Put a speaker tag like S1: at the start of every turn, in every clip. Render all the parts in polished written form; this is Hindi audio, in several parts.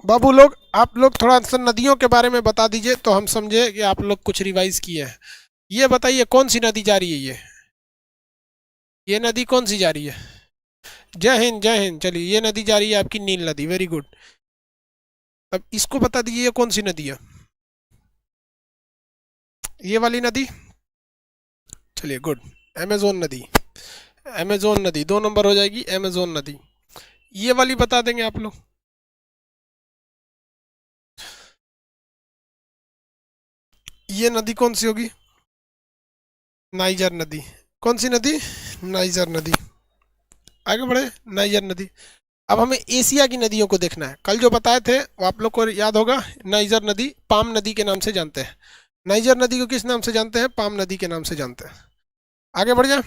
S1: बाबू लोग, आप लोग थोड़ा सा नदियों के बारे में बता दीजिए तो हम समझे कि आप लोग कुछ रिवाइज किए हैं। ये बताइए कौन सी नदी जा रही है ये नदी कौन सी जा रही है? जय हिंद जय हिंद। चलिए, ये नदी जा रही है आपकी नील नदी, वेरी गुड। अब इसको बता दीजिए ये कौन सी नदी है? ये वाली नदी। चलिए गुड। अमेजोन नदी। अमेजोन नदी 2 नंबर हो जाएगी, अमेजोन नदी। ये वाली बता देंगे आप लोग? ये नदी कौन सी होगी? नाइजर नदी। कौन सी नदी? नाइजर नदी। आगे बढ़े। नाइजर नदी। अब हमें एशिया की नदियों को देखना है। कल जो बताए थे वो आप लोग को याद होगा। नाइजर नदी पाम नदी के नाम से जानते हैं। नाइजर नदी को किस नाम से जानते हैं? पाम नदी के नाम से जानते हैं। आगे बढ़ जाए।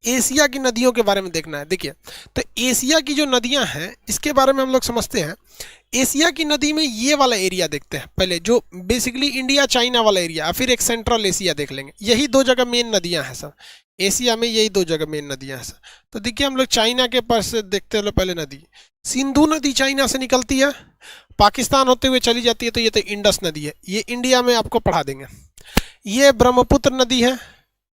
S1: एशिया की नदियों के बारे में देखना है। देखिए, तो एशिया की जो नदियां हैं इसके बारे में हम लोग समझते हैं। एशिया की नदी में ये वाला एरिया देखते हैं पहले, जो बेसिकली इंडिया चाइना वाला एरिया, फिर एक सेंट्रल एशिया देख लेंगे। यही दो जगह मेन नदियां हैं सर। एशिया में यही दो जगह मेन नदियां हैं सर। तो देखिए, हम लोग चाइना के पास से देखते हैं पहले नदी। सिंधु नदी चाइना से निकलती है, पाकिस्तान होते हुए चली जाती है, तो ये तो इंडस नदी है, ये इंडिया में आपको पढ़ा देंगे। ये ब्रह्मपुत्र नदी है,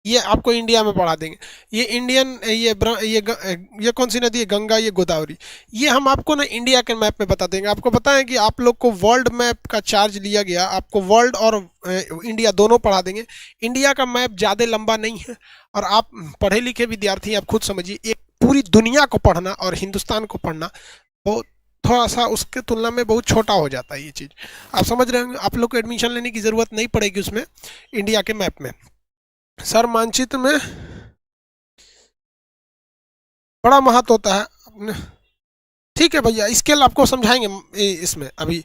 S1: ये आपको इंडिया में पढ़ा देंगे। ये इंडियन ये कौन सी नदी है? गंगा, ये गोदावरी। ये हम आपको ना इंडिया के मैप में बता देंगे। आपको बताएं कि आप लोग को वर्ल्ड मैप का चार्ज लिया गया, आपको वर्ल्ड और इंडिया दोनों पढ़ा देंगे। इंडिया का मैप ज़्यादा लंबा नहीं है, और आप पढ़े लिखे विद्यार्थी, आप खुद समझिए, एक पूरी दुनिया को पढ़ना और हिंदुस्तान को पढ़ना बहुत थोड़ा सा उसके तुलना में बहुत छोटा हो जाता है ये चीज़। आप समझ रहे होंगे, आप लोग को एडमिशन लेने की ज़रूरत नहीं पड़ेगी उसमें, इंडिया के मैप में। सर मानचित्र में बड़ा महत्व होता है। ठीक है भैया, स्केल आपको समझाएंगे इसमें अभी।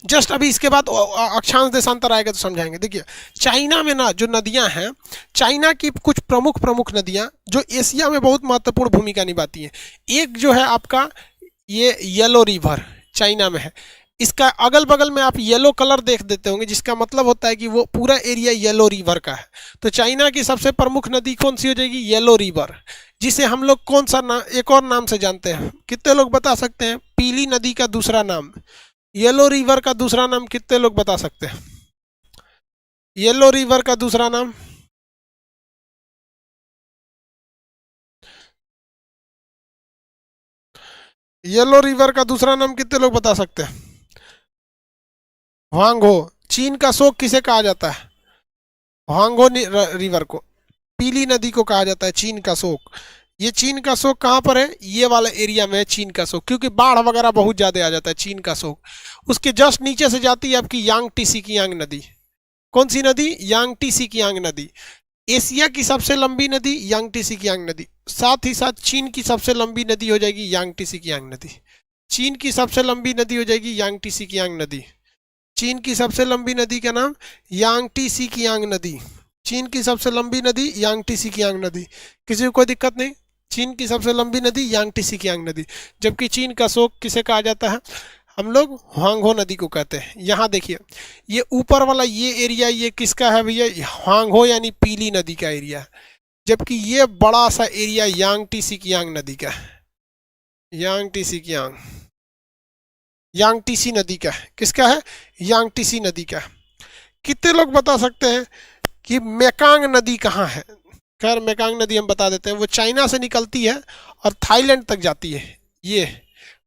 S1: जस्ट अभी इसके बाद अक्षांश देशांतर आएगा तो समझाएंगे। देखिए, चाइना में ना जो नदियां हैं, चाइना की कुछ प्रमुख प्रमुख नदियां जो एशिया में बहुत महत्वपूर्ण भूमिका निभाती हैं। एक जो है आपका ये येलो रिवर चाइना में है। इसका अगल बगल में आप येलो कलर देख देते होंगे, जिसका मतलब होता है कि वो पूरा एरिया येलो रिवर का है। तो चाइना की सबसे प्रमुख नदी कौन सी हो जाएगी? Yellow river. जिसे हम लोग कौन सा एक और नाम से जानते हैं? कितने लोग बता सकते हैं पीली नदी का दूसरा नाम? येलो रिवर का दूसरा नाम कितने लोग बता सकते हैं? येलो रिवर का दूसरा नाम? येलो रिवर का दूसरा नाम कितने लोग बता सकते हैं? ह्वांगहो। चीन का शोक किसे कहा जाता है? ह्वांगहो रिवर को, पीली नदी को कहा जाता है चीन का शोक। ये चीन का शोक कहाँ पर है? ये वाला एरिया में है चीन का शोक, क्योंकि बाढ़ वगैरह बहुत ज़्यादा आ जाता है चीन का शोक। उसके जस्ट नीचे से जाती है आपकी यांग टी कियांग नदी। कौन सी नदी? यांग टी कियांग नदी। एशिया की सबसे लंबी नदी यांग टी कियांग नदी। साथ ही साथ चीन की सबसे लंबी नदी हो जाएगी यांग टी कियांग नदी। चीन की सबसे लंबी नदी हो जाएगी यांग टी कियांग नदी। चीन की सबसे लंबी नदी का नाम यांग टी कियांग नदी। चीन की सबसे लंबी नदी यांग टी कियांग नदी। किसी को कोई दिक्कत नहीं? चीन की सबसे लंबी नदी यांग टी कियांग नदी। जबकि चीन का शोक किसे कहा जाता है? हम लोग ह्वांगहो नदी को कहते हैं। यहाँ देखिए, ये ऊपर वाला ये एरिया ये किसका है भैया? ह्वांगहो यानी पीली नदी का एरिया। जबकि ये बड़ा सा एरिया यांग टी कियांग नदी का है। यांग टी कियांग, यांग टी नदी का है। किसका है? यांग टी नदी का। कितने लोग बता सकते हैं कि मेकांग नदी कहाँ है? खैर, मेकांग नदी हम बता देते हैं, वो चाइना से निकलती है और थाईलैंड तक जाती है। ये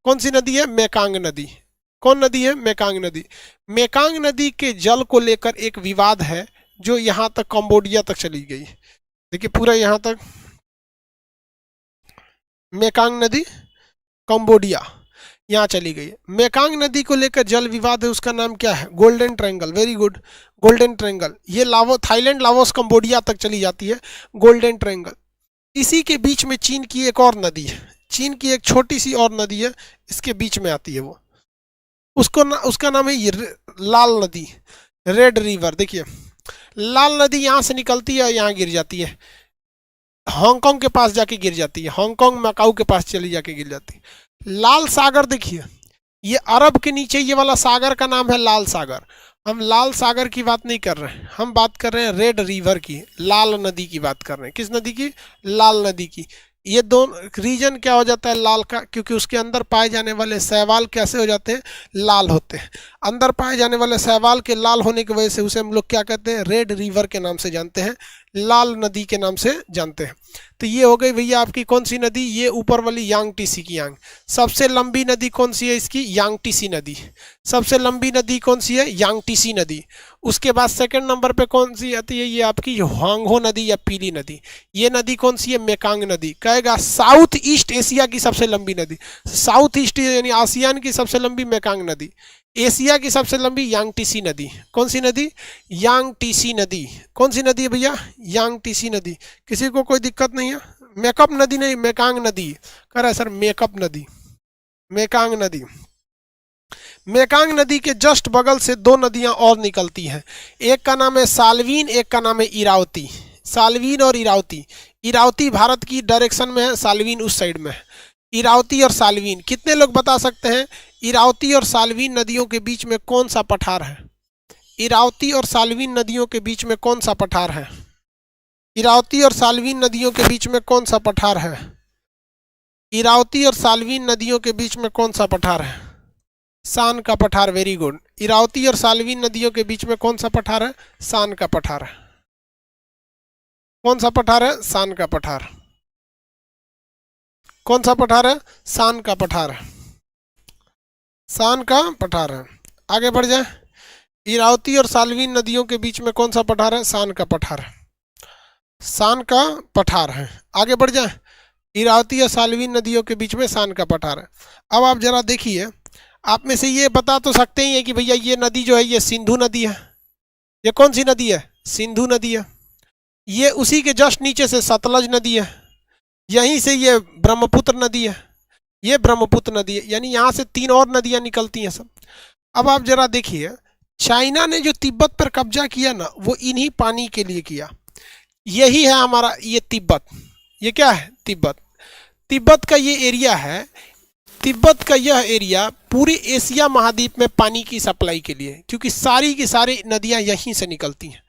S1: कौन सी नदी है? मेकांग नदी। कौन नदी है? मेकांग नदी। मेकांग नदी के जल को लेकर एक विवाद है, जो यहाँ तक कंबोडिया तक चली गई। देखिए, पूरा यहाँ तक मेकांग नदी कंबोडिया यहाँ चली गई है। मेकांग नदी को लेकर जल विवाद है, उसका नाम क्या है? Golden triangle. Very good, golden triangle. ये थाईलैंड, लाओस, कंबोडिया तक चली जाती है, गोल्डन ट्रायंगल। इसी के बीच में चीन की एक और नदी है, चीन की एक छोटी सी और नदी है, इसके बीच में आती है वो। उसका नाम है लाल नदी, रेड रिवर। देखिए, लाल नदी यहाँ से निकलती है, यहाँ गिर जाती है, हांगकांग के पास जाके गिर जाती है, हांगकांग मकाऊ के पास चली जाके गिर जाती है। लाल सागर देखिए, ये अरब के नीचे ये वाला सागर का नाम है लाल सागर। हम लाल सागर की बात नहीं कर रहे हैं, हम बात कर रहे हैं रेड रिवर की, लाल नदी की बात कर रहे हैं। किस नदी की? लाल नदी की। ये दोनों रीजन क्या हो जाता है लाल का? क्योंकि उसके अंदर पाए जाने वाले शैवाल कैसे हो जाते हैं? लाल होते हैं। अंदर पाए जाने वाले शैवाल के लाल होने की वजह से उसे हम लोग क्या कहते हैं? रेड रिवर के नाम से जानते हैं, लाल नदी के नाम से जानते हैं। तो ये हो गई भैया आपकी कौन सी नदी? ये ऊपर वाली यांगटीसी की यांग। सबसे लंबी नदी कौन सी है इसकी? यांगटीसी नदी। सबसे लंबी नदी कौन सी है? यांगटीसी नदी। उसके बाद सेकंड नंबर पे कौन सी आती है? ये आपकी ह्वांगहो नदी या पीली नदी। ये नदी कौन सी है? मेकांग नदी। कहेगा साउथ ईस्ट एशिया की सबसे लंबी नदी, साउथ ईस्ट यानी आसियान की सबसे लंबी मेकांग नदी, एशिया की सबसे लंबी यांगटीसी नदी। कौन सी नदी? यांगटीसी नदी। कौन सी नदी है भैया? यांगटीसी नदी। किसी को कोई दिक्कत नहीं है? मेकअप नदी नहीं, मेकांग नदी कह रहा है सर, मेकअप नदी, मेकांग नदी। मेकांग नदी के जस्ट बगल से दो नदियां और निकलती हैं, एक का नाम है साल्वीन, एक का नाम है इरावती। साल्वीन और इरावती। इरावती भारत की डायरेक्शन में है, साल्वीन उस साइड में है। इरावती और साल्वीन, कितने लोग बता सकते हैं इरावती और साल्वीन नदियों के बीच में कौन सा पठार है? इरावती और साल्वीन नदियों के बीच में कौन सा पठार है? इरावती और साल्वीन नदियों के बीच में कौन सा पठार है? इरावती और साल्वीन नदियों के बीच में कौन सा पठार है? सान का पठार। Very good. इरावती और साल्वीन नदियों के बीच में कौन सा पठार है? सान का पठार है। कौन सा पठार है? सान का पठार। कौन सा पठार है? सान का पठार है। सान का पठार है। आगे बढ़ जाए। इरावती और साल्वीन नदियों के बीच में कौन सा पठार है? सान का पठार है। सान का पठार है। आगे बढ़ जाए। इरावती और साल्वीन नदियों के बीच में सान का पठार है। अब आप जरा देखिए, आप में से ये बता तो सकते ही है कि भैया ये नदी जो है ये सिंधु नदी है। ये कौन सी नदी है? सिंधु नदी है। ये उसी के जस्ट नीचे से सतलज नदी है, यहीं से ये ब्रह्मपुत्र नदी है, ये ब्रह्मपुत्र नदी है, यानी यहाँ से तीन और नदियाँ निकलती हैं सब। अब आप जरा देखिए, चाइना ने जो तिब्बत पर कब्जा किया ना, वो इन्हीं पानी के लिए किया। यही है हमारा ये तिब्बत। ये क्या है? तिब्बत। तिब्बत का ये एरिया है, तिब्बत का यह एरिया पूरे एशिया महाद्वीप में पानी की सप्लाई के लिए, क्योंकि सारी की सारी नदियां यहीं से निकलती हैं।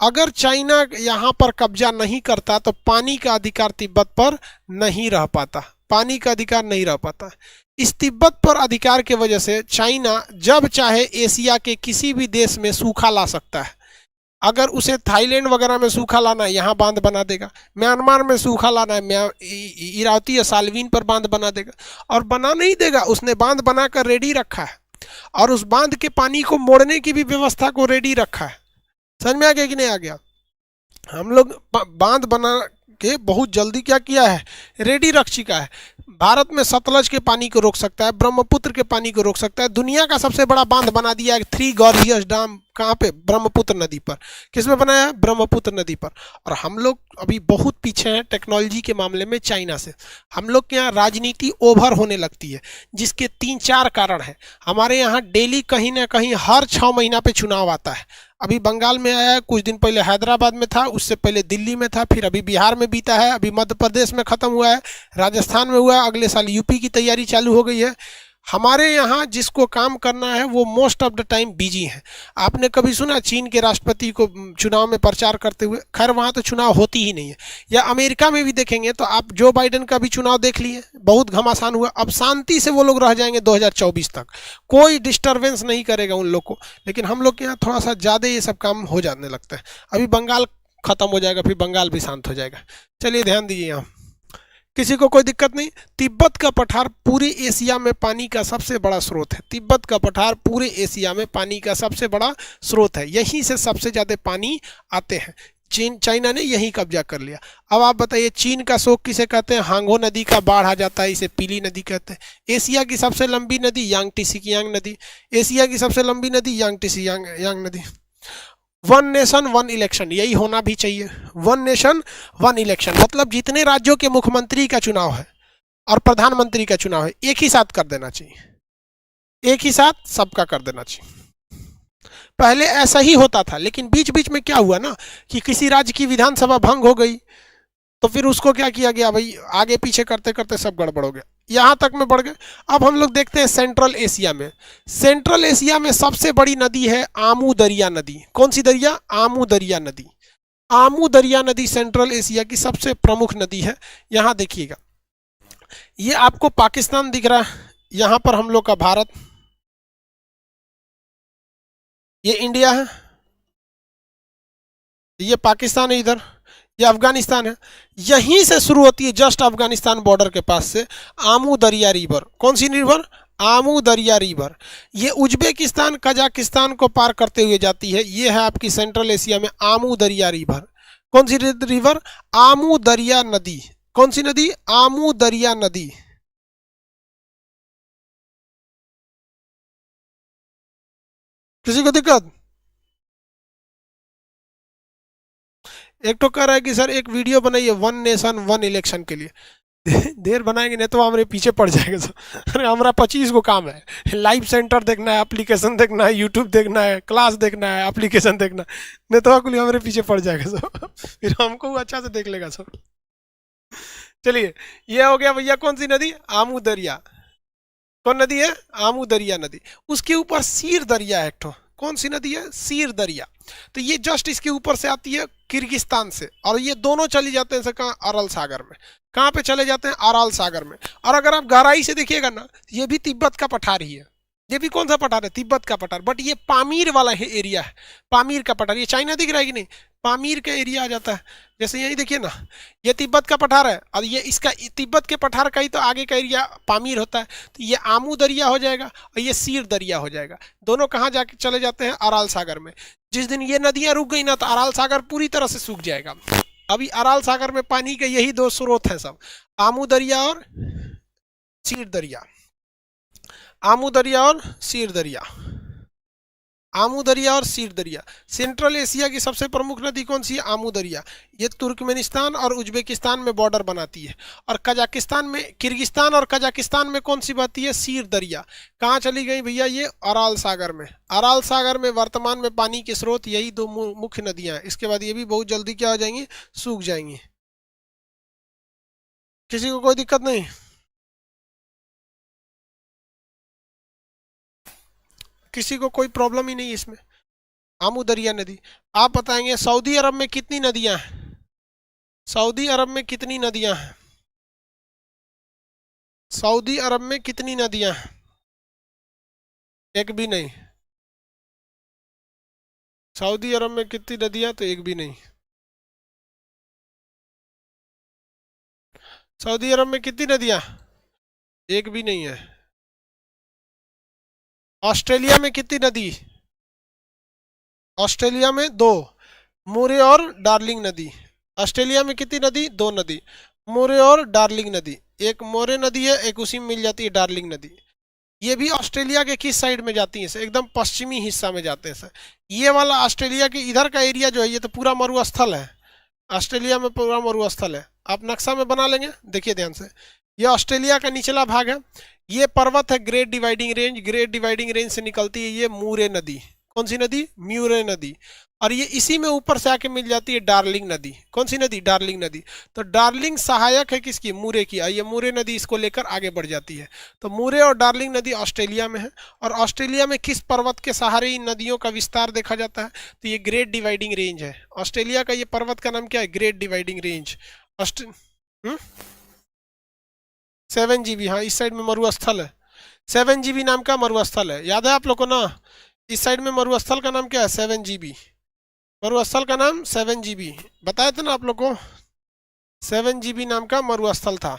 S1: अगर चाइना यहाँ पर कब्जा नहीं करता तो पानी का अधिकार तिब्बत पर नहीं रह पाता, पानी का अधिकार नहीं रह पाता। इस तिब्बत पर अधिकार के वजह से चाइना जब चाहे एशिया के किसी भी देश में सूखा ला सकता है। अगर उसे थाईलैंड वगैरह में सूखा लाना है, यहाँ बांध बना देगा। म्यांमार में सूखा लाना है, इरावती या साल्वीन पर बांध बना देगा। और बना नहीं देगा, उसने बांध बनाकर रेडी रखा है, और उस बांध के पानी को मोड़ने की भी व्यवस्था को रेडी रखा है। समझ में आ गया कि नहीं आ गया? हम लोग बांध बना के बहुत जल्दी क्या किया है? रेडी रख चुका है। भारत में सतलज के पानी को रोक सकता है, ब्रह्मपुत्र के पानी को रोक सकता है। दुनिया का सबसे बड़ा बांध बना दिया है 3 गॉर्जियस डैम। कहाँ पे? ब्रह्मपुत्र नदी पर। किसमें बनाया है? ब्रह्मपुत्र नदी पर। और हम लोग अभी बहुत पीछे हैं टेक्नोलॉजी के मामले में चाइना से। हम लोग के यहाँ राजनीति ओवर होने लगती है, जिसके 3-4 कारण हैं। हमारे यहाँ डेली कहीं ना कहीं हर 6 महीना पे चुनाव आता है। अभी बंगाल में आया है, कुछ दिन पहले हैदराबाद में था, उससे पहले दिल्ली में था, फिर अभी बिहार में बीता है, अभी मध्य प्रदेश में ख़त्म हुआ है, राजस्थान में हुआ है, अगले साल यूपी की तैयारी चालू हो गई है। हमारे यहाँ जिसको काम करना है वो most of the time busy है। आपने कभी सुना चीन के राष्ट्रपति को चुनाव में प्रचार करते हुए? खैर वहाँ तो चुनाव होती ही नहीं है। या अमेरिका में भी देखेंगे तो आप जो बाइडेन का भी चुनाव देख लिए, बहुत घमासान हुआ। अब शांति से वो लोग रह जाएंगे 2024 तक, कोई डिस्टर्बेंस नहीं करेगा उन लोग को। लेकिन हम लोग के यहाँ थोड़ा सा ज़्यादा ये सब काम हो जाने लगता है। अभी बंगाल खत्म हो जाएगा, फिर बंगाल भी शांत हो जाएगा। चलिए ध्यान दीजिए, यहाँ किसी को कोई दिक्कत नहीं। तिब्बत का पठार पूरे एशिया में पानी का सबसे बड़ा स्रोत है। तिब्बत का पठार पूरे एशिया में पानी का सबसे बड़ा स्रोत है, यहीं से सबसे ज़्यादा पानी आते हैं। चाइना ने यहीं कब्जा कर लिया। अब आप बताइए, चीन का शोक किसे कहते हैं? हांगो नदी का बाढ़ आ जाता है, इसे पीली नदी कहते हैं। एशिया की सबसे लंबी नदी यांगटीसी की यांग नदी। एशिया की सबसे लंबी नदी यांगटीसी यांग नदी। 1 नेशन 1 इलेक्शन, यही होना भी चाहिए। 1 नेशन 1 इलेक्शन मतलब जितने राज्यों के मुख्यमंत्री का चुनाव है और प्रधानमंत्री का चुनाव है, एक ही साथ कर देना चाहिए, एक ही साथ सबका कर देना चाहिए। पहले ऐसा ही होता था, लेकिन बीच बीच में क्या हुआ ना कि किसी राज्य की विधानसभा भंग हो गई, तो फिर उसको क्या किया गया भाई, आगे पीछे करते करते सब गड़बड़ हो गया, यहाँ तक में बढ़ गए। अब हम लोग देखते हैं सेंट्रल एशिया में। सेंट्रल एशिया में सबसे बड़ी नदी है आमू दरिया नदी। कौन सी दरिया? आमू दरिया नदी। आमू दरिया नदी सेंट्रल एशिया की सबसे प्रमुख नदी है। यहाँ देखिएगा, ये आपको पाकिस्तान दिख रहा है, यहाँ पर हम लोग का भारत, ये इंडिया है, ये पाकिस्तान है, इधर ये अफगानिस्तान है। यहीं से शुरू होती है, जस्ट अफगानिस्तान बॉर्डर के पास से आमू दरिया रिवर। कौन सी रिवर? आमू दरिया रिवर। ये उज्बेकिस्तान कजाकिस्तान को पार करते हुए जाती है। ये है आपकी सेंट्रल एशिया में आमू दरिया रिवर। कौन सी रिवर? आमू दरिया नदी। कौन सी नदी? आमू दरिया नदी। किसी को दिक्कत? एक तो कह रहा है कि सर एक वीडियो बनाइए वन नेशन वन इलेक्शन के लिए। देर बनाएंगे नहीं तो हमारे पीछे पड़ जाएगा सर। अरे हमारा 25 को काम है, लाइव सेंटर देखना है, एप्लीकेशन देखना है, यूट्यूब देखना है, क्लास देखना है, एप्लीकेशन देखना है, नहीं तो कुल हमारे पीछे पड़ जाएगा सर। फिर हमको अच्छा से देख लेगा सर। चलिए, ये हो गया भैया कौन सी नदी? आमू दरिया। कौन नदी है? आमू दरिया नदी। उसके ऊपर सीर दरिया है एक ठो। कौन सी नदी है? सीर दरिया। तो ये जस्ट इसके ऊपर से आती है किर्गिस्तान से, और ये दोनों चली जाते हैं कहाँ? अरल सागर में। कहाँ पे चले जाते हैं? अराल सागर में। और अगर आप गहराई से देखिएगा ना, ये भी तिब्बत का पठार ही है। ये भी कौन सा पठार है? तिब्बत का पठार, बट ये पामीर वाला है एरिया है, पामीर का पठार। ये चाइना दिख रहा है कि नहीं? पामीर का एरिया आ जाता है। जैसे यही देखिए ना, ये तिब्बत का पठार है, और ये इसका तिब्बत के पठार का ही तो आगे का एरिया पामीर होता है। तो ये आमू दरिया हो जाएगा और ये सीर दरिया हो जाएगा। दोनों कहाँ जाके चले जाते हैं? अराल सागर में। जिस दिन ये नदियां रुक गई ना, तो अराल सागर पूरी तरह से सूख जाएगा। अभी अराल सागर में पानी के यही दो स्रोत हैं सब, आमू दरिया और सीर दरिया। आमू दरिया और सीर दरिया। आमू दरिया और सीर दरिया। सेंट्रल एशिया की सबसे प्रमुख नदी कौन सी है? आमू दरिया। ये तुर्कमेनिस्तान और उज्बेकिस्तान में बॉर्डर बनाती है। और कजाकिस्तान में, किर्गिस्तान और कजाकिस्तान में कौन सी बहती है? सीर दरिया। कहाँ चली गई भैया? ये अराल सागर में। अराल सागर में वर्तमान में पानी के स्रोत यही दो मुख्य नदियां हैं। इसके बाद ये भी बहुत जल्दी क्या हो जाएंगी? सूख जाएंगी। किसी को कोई दिक्कत नहीं? किसी को कोई प्रॉब्लम ही नहीं इसमें? आमू दरिया नदी। आप बताएंगे सऊदी अरब में कितनी नदियां हैं? सऊदी अरब में कितनी नदियां हैं? सऊदी अरब में कितनी नदियां हैं? एक भी नहीं। सऊदी अरब में कितनी नदियां? तो एक भी नहीं। सऊदी अरब में कितनी नदियां? एक भी नहीं है। ऑस्ट्रेलिया में कितनी नदी? ऑस्ट्रेलिया में दो, मुरे और डार्लिंग नदी। ऑस्ट्रेलिया में कितनी नदी? दो नदी, मुरे और डार्लिंग नदी। एक मोरे नदी है, एक उसी में मिल जाती है डार्लिंग नदी। ये भी ऑस्ट्रेलिया के किस साइड में जाती है? एकदम पश्चिमी हिस्सा में जाते हैं सर। ये वाला ऑस्ट्रेलिया के इधर का एरिया जो है, ये तो पूरा मरुस्थल है। ऑस्ट्रेलिया में पूरा मरुस्थल है। आप नक्शा में बना लेंगे, देखिए ध्यान से। ये ऑस्ट्रेलिया का निचला भाग है। ये पर्वत है great dividing range. Great dividing range से निकलती है ये मूरे नदी। कौन सी नदी? म्यूरे नदी। और ये इसी में ऊपर से आके मिल जाती है डार्लिंग नदी। कौन सी नदी? डार्लिंग नदी। तो डार्लिंग सहायक है किसकी? मूरे की। ये मूरे नदी इसको लेकर आगे बढ़ जाती है। तो मूरे और डार्लिंग नदी ऑस्ट्रेलिया में है। और ऑस्ट्रेलिया में किस पर्वत के सहारे इन नदियों का विस्तार देखा जाता है? तो ये ग्रेट डिवाइडिंग रेंज है। ऑस्ट्रेलिया का ये पर्वत का नाम क्या है? Great dividing range. ऑस्ट्रे 7 GB, हाँ इस साइड में मरुस्थल है। 7 GB नाम का मरुस्थल है, याद है आप लोग को ना? इस साइड में मरुस्थल का नाम क्या है? 7 GB। मरुस्थल का नाम 7 GB, बताए थे ना आप लोग को। 7 GB नाम का मरुस्थल था।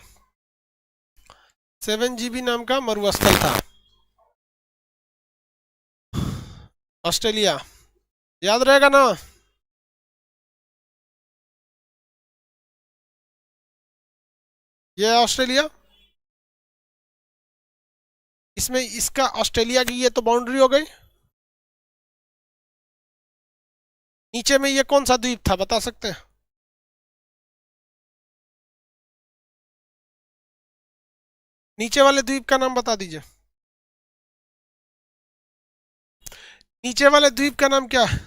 S1: 7 GB नाम का मरुस्थल था ऑस्ट्रेलिया। याद रहेगा ना? ये ऑस्ट्रेलिया, इसमें इसका ऑस्ट्रेलिया की ये तो बाउंड्री हो गई। नीचे में ये कौन सा द्वीप था, बता सकते हैं? नीचे वाले द्वीप का नाम बता दीजिए। नीचे वाले द्वीप का नाम क्या है?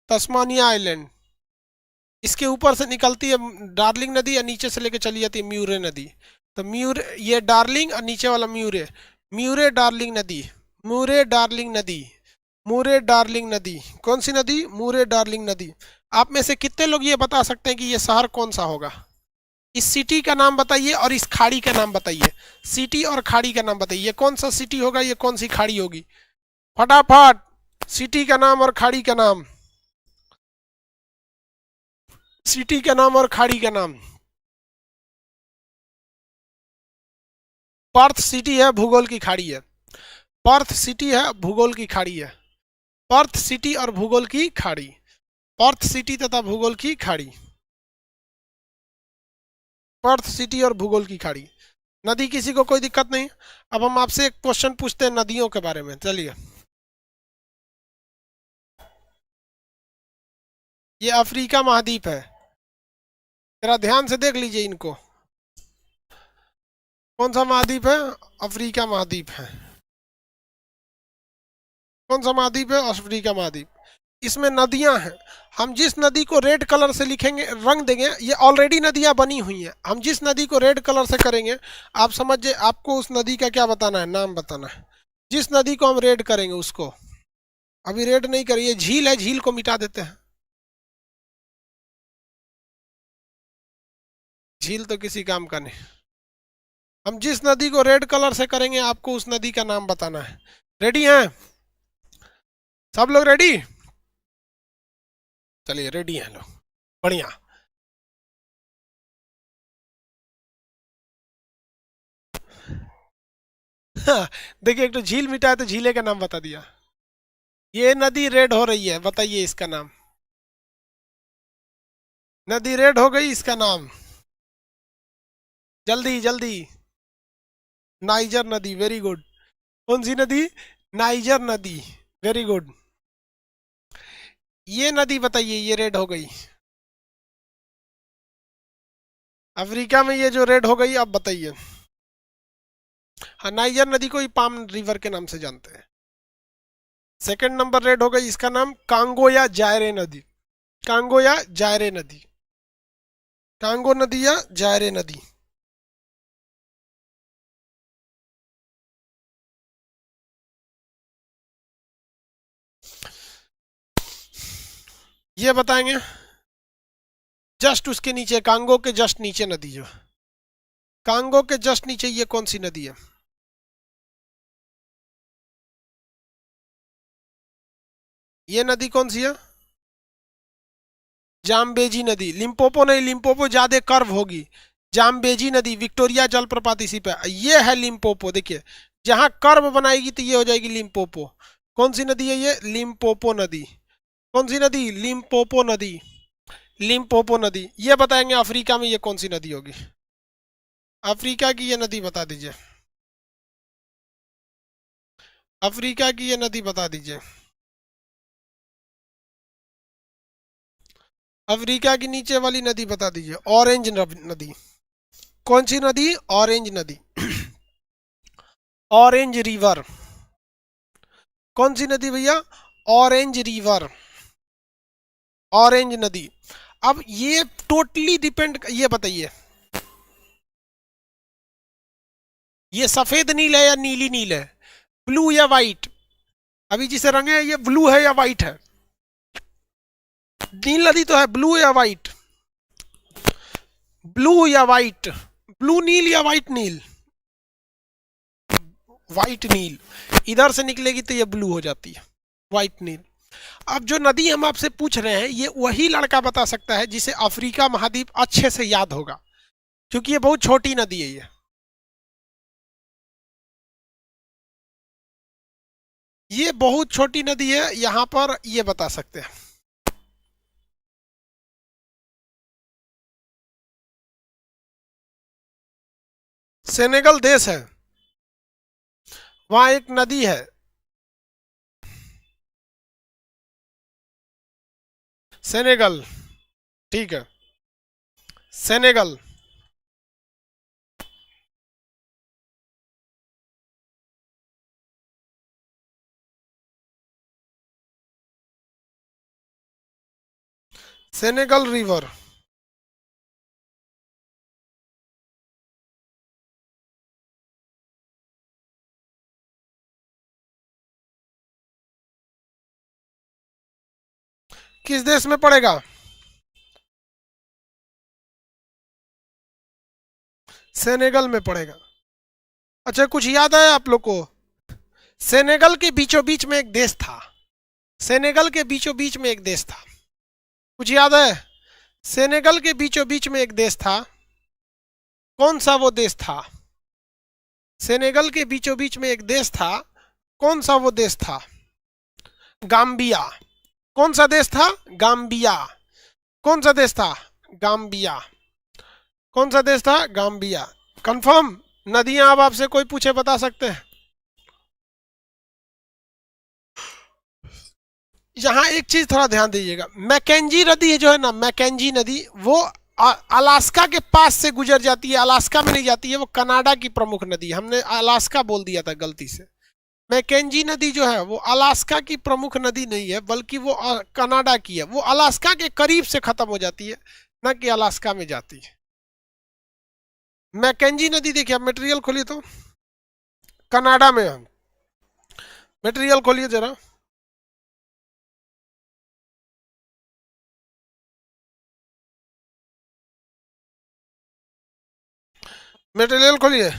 S1: Tasmania island. इसके ऊपर से निकलती है डार्लिंग नदी और नीचे से लेके चली जाती है म्यूरे नदी। तो म्यूर ये डार्लिंग और नीचे वाला म्यूरे, म्यूरे डार्लिंग नदी, मूरे डार्लिंग नदी, मूरे डार्लिंग नदी। कौन सी नदी? मूरे डार्लिंग नदी। आप में से कितने लोग ये बता सकते हैं कि ये शहर कौन सा होगा? इस सिटी का नाम बताइए और इस खाड़ी का नाम बताइए। सिटी और खाड़ी का नाम बताइए, ये कौन सा सिटी होगा, ये कौन सी खाड़ी होगी? फटाफट, सिटी का नाम और खाड़ी का नाम, सिटी का नाम और खाड़ी का नाम। पर्थ सिटी है, भूगोल की खाड़ी है। पर्थ सिटी है, भूगोल की खाड़ी है। पर्थ सिटी और भूगोल की खाड़ी, पर्थ सिटी तथा भूगोल की खाड़ी, पर्थ सिटी और भूगोल की खाड़ी। नदी किसी को कोई दिक्कत नहीं? अब हम आपसे एक क्वेश्चन पूछते हैं नदियों के बारे में, चलिए। ये अफ्रीका महाद्वीप है, जरा ध्यान से देख लीजिए इनको। कौन सा महाद्वीप है? अफ्रीका महाद्वीप है। कौन सा महाद्वीप है? अफ्रीका महाद्वीप। इसमें नदियां हैं। हम जिस नदी को रेड कलर से लिखेंगे, रंग देंगे, ये ऑलरेडी नदियां बनी हुई हैं। हम जिस नदी को रेड कलर से करेंगे, आप समझिए, आपको उस नदी का क्या बताना है? नाम बताना है। जिस नदी को हम रेड करेंगे उसको, अभी रेड नहीं करिए, झील है, झील को मिटा देते हैं। झील तो किसी काम का नहीं। हम जिस नदी को रेड कलर से करेंगे, आपको उस नदी का नाम बताना है। रेडी हैं? सब लोग रेडी? चलिए, रेडी हैं लोग, बढ़िया। देखिए, एक तो झील मिटा है तो झीले का नाम बता दिया। ये नदी रेड हो रही है, बताइए इसका नाम। नदी रेड हो गई, इसका नाम? जल्दी जल्दी। नाइजर नदी, वेरी गुड। कौन सी नदी? नाइजर नदी, वेरी गुड। ये नदी बताइए, ये रेड हो गई। अफ्रीका में ये जो रेड हो गई, अब बताइए। हाँ, नाइजर नदी को ही पाम रिवर के नाम से जानते हैं। सेकंड नंबर रेड हो गई, इसका नाम कांगो या जायरे नदी। कांगो या जायरे नदी, कांगो नदी या जायरे नदी। ये बताएंगे। जस्ट उसके नीचे, कांगो के जस्ट नीचे नदी, जो कांगो के जस्ट नीचे, ये कौन सी नदी है? ये नदी कौन सी है? जाम्बेजी नदी। लिम्पोपो नहीं, लिम्पोपो ज्यादा कर्व होगी। जाम्बेजी नदी, विक्टोरिया जलप्रपात इसी पे। ये है लिम्पोपो, देखिए, जहां कर्व बनाएगी तो ये हो जाएगी लिम्पोपो। कौन सी नदी है ये? लिम्पोपो नदी। कौन सी नदी? लिम्पोपो नदी, लिम्पोपो नदी। ये बताएंगे अफ्रीका में ये कौन सी नदी होगी? अफ्रीका की ये नदी बता दीजिए, अफ्रीका की ये नदी बता दीजिए। अफ्रीका की नीचे वाली नदी बता दीजिए, ऑरेंज नदी। कौन सी नदी? ऑरेंज नदी, ऑरेंज रिवर। कौन सी नदी भैया? ऑरेंज रिवर, ऑरेंज नदी। अब ये टोटली डिपेंड, ये बताइए, ये सफेद नील है या नीली नील है? ब्लू या व्हाइट? अभी जिसे रंगे हैं, ये ब्लू है या व्हाइट है? नील नदी तो है, ब्लू या व्हाइट? ब्लू या व्हाइट? ब्लू नील या व्हाइट नील? व्हाइट नील। इधर से निकलेगी तो ये ब्लू हो जाती है, व्हाइट नील। अब जो नदी हम आपसे पूछ रहे हैं, ये वही लड़का बता सकता है जिसे अफ्रीका महाद्वीप अच्छे से याद होगा, क्योंकि ये बहुत छोटी नदी है। ये बहुत छोटी नदी है, यहां पर ये बता सकते हैं। सेनेगल देश है, वहां एक नदी है। सेनेगल, ठीक है, सेनेगल। सेनेगल रिवर, किस देश में पड़ेगा? सेनेगल में पड़ेगा। अच्छा, कुछ याद है आप लोग को? सेनेगल के बीचों बीच में एक देश था। सेनेगल के बीचों बीच में एक देश था, कुछ याद है? सेनेगल के बीचों बीच में एक देश था, कौन सा वो देश था? सेनेगल के बीचों बीच में एक देश था, कौन सा वो देश था? गाम्बिया। कौन सा देश था? गाम्बिया। कौन सा देश था? गाम्बिया। कौन सा देश था? गाम्बिया। कंफर्म? नदियां अब आपसे कोई पूछे बता सकते हैं? यहाँ एक चीज थोड़ा ध्यान दीजिएगा, मैकेंजी नदी जो है ना, मैकेंजी नदी वो अलास्का के पास से गुजर जाती है, अलास्का में नहीं जाती है, वो कनाडा की प्रमुख नदी। हमने अलास्का बोल दिया था गलती से। मैकेंजी नदी जो है वो अलास्का की प्रमुख नदी नहीं है, बल्कि वो कनाडा की है। वो अलास्का के करीब से खत्म हो जाती है, न कि अलास्का में जाती है। मैकेंजी नदी देखिए, आप मटेरियल खोलिए तो, कनाडा में। मटेरियल खोलिए जरा, मटेरियल खोलिए।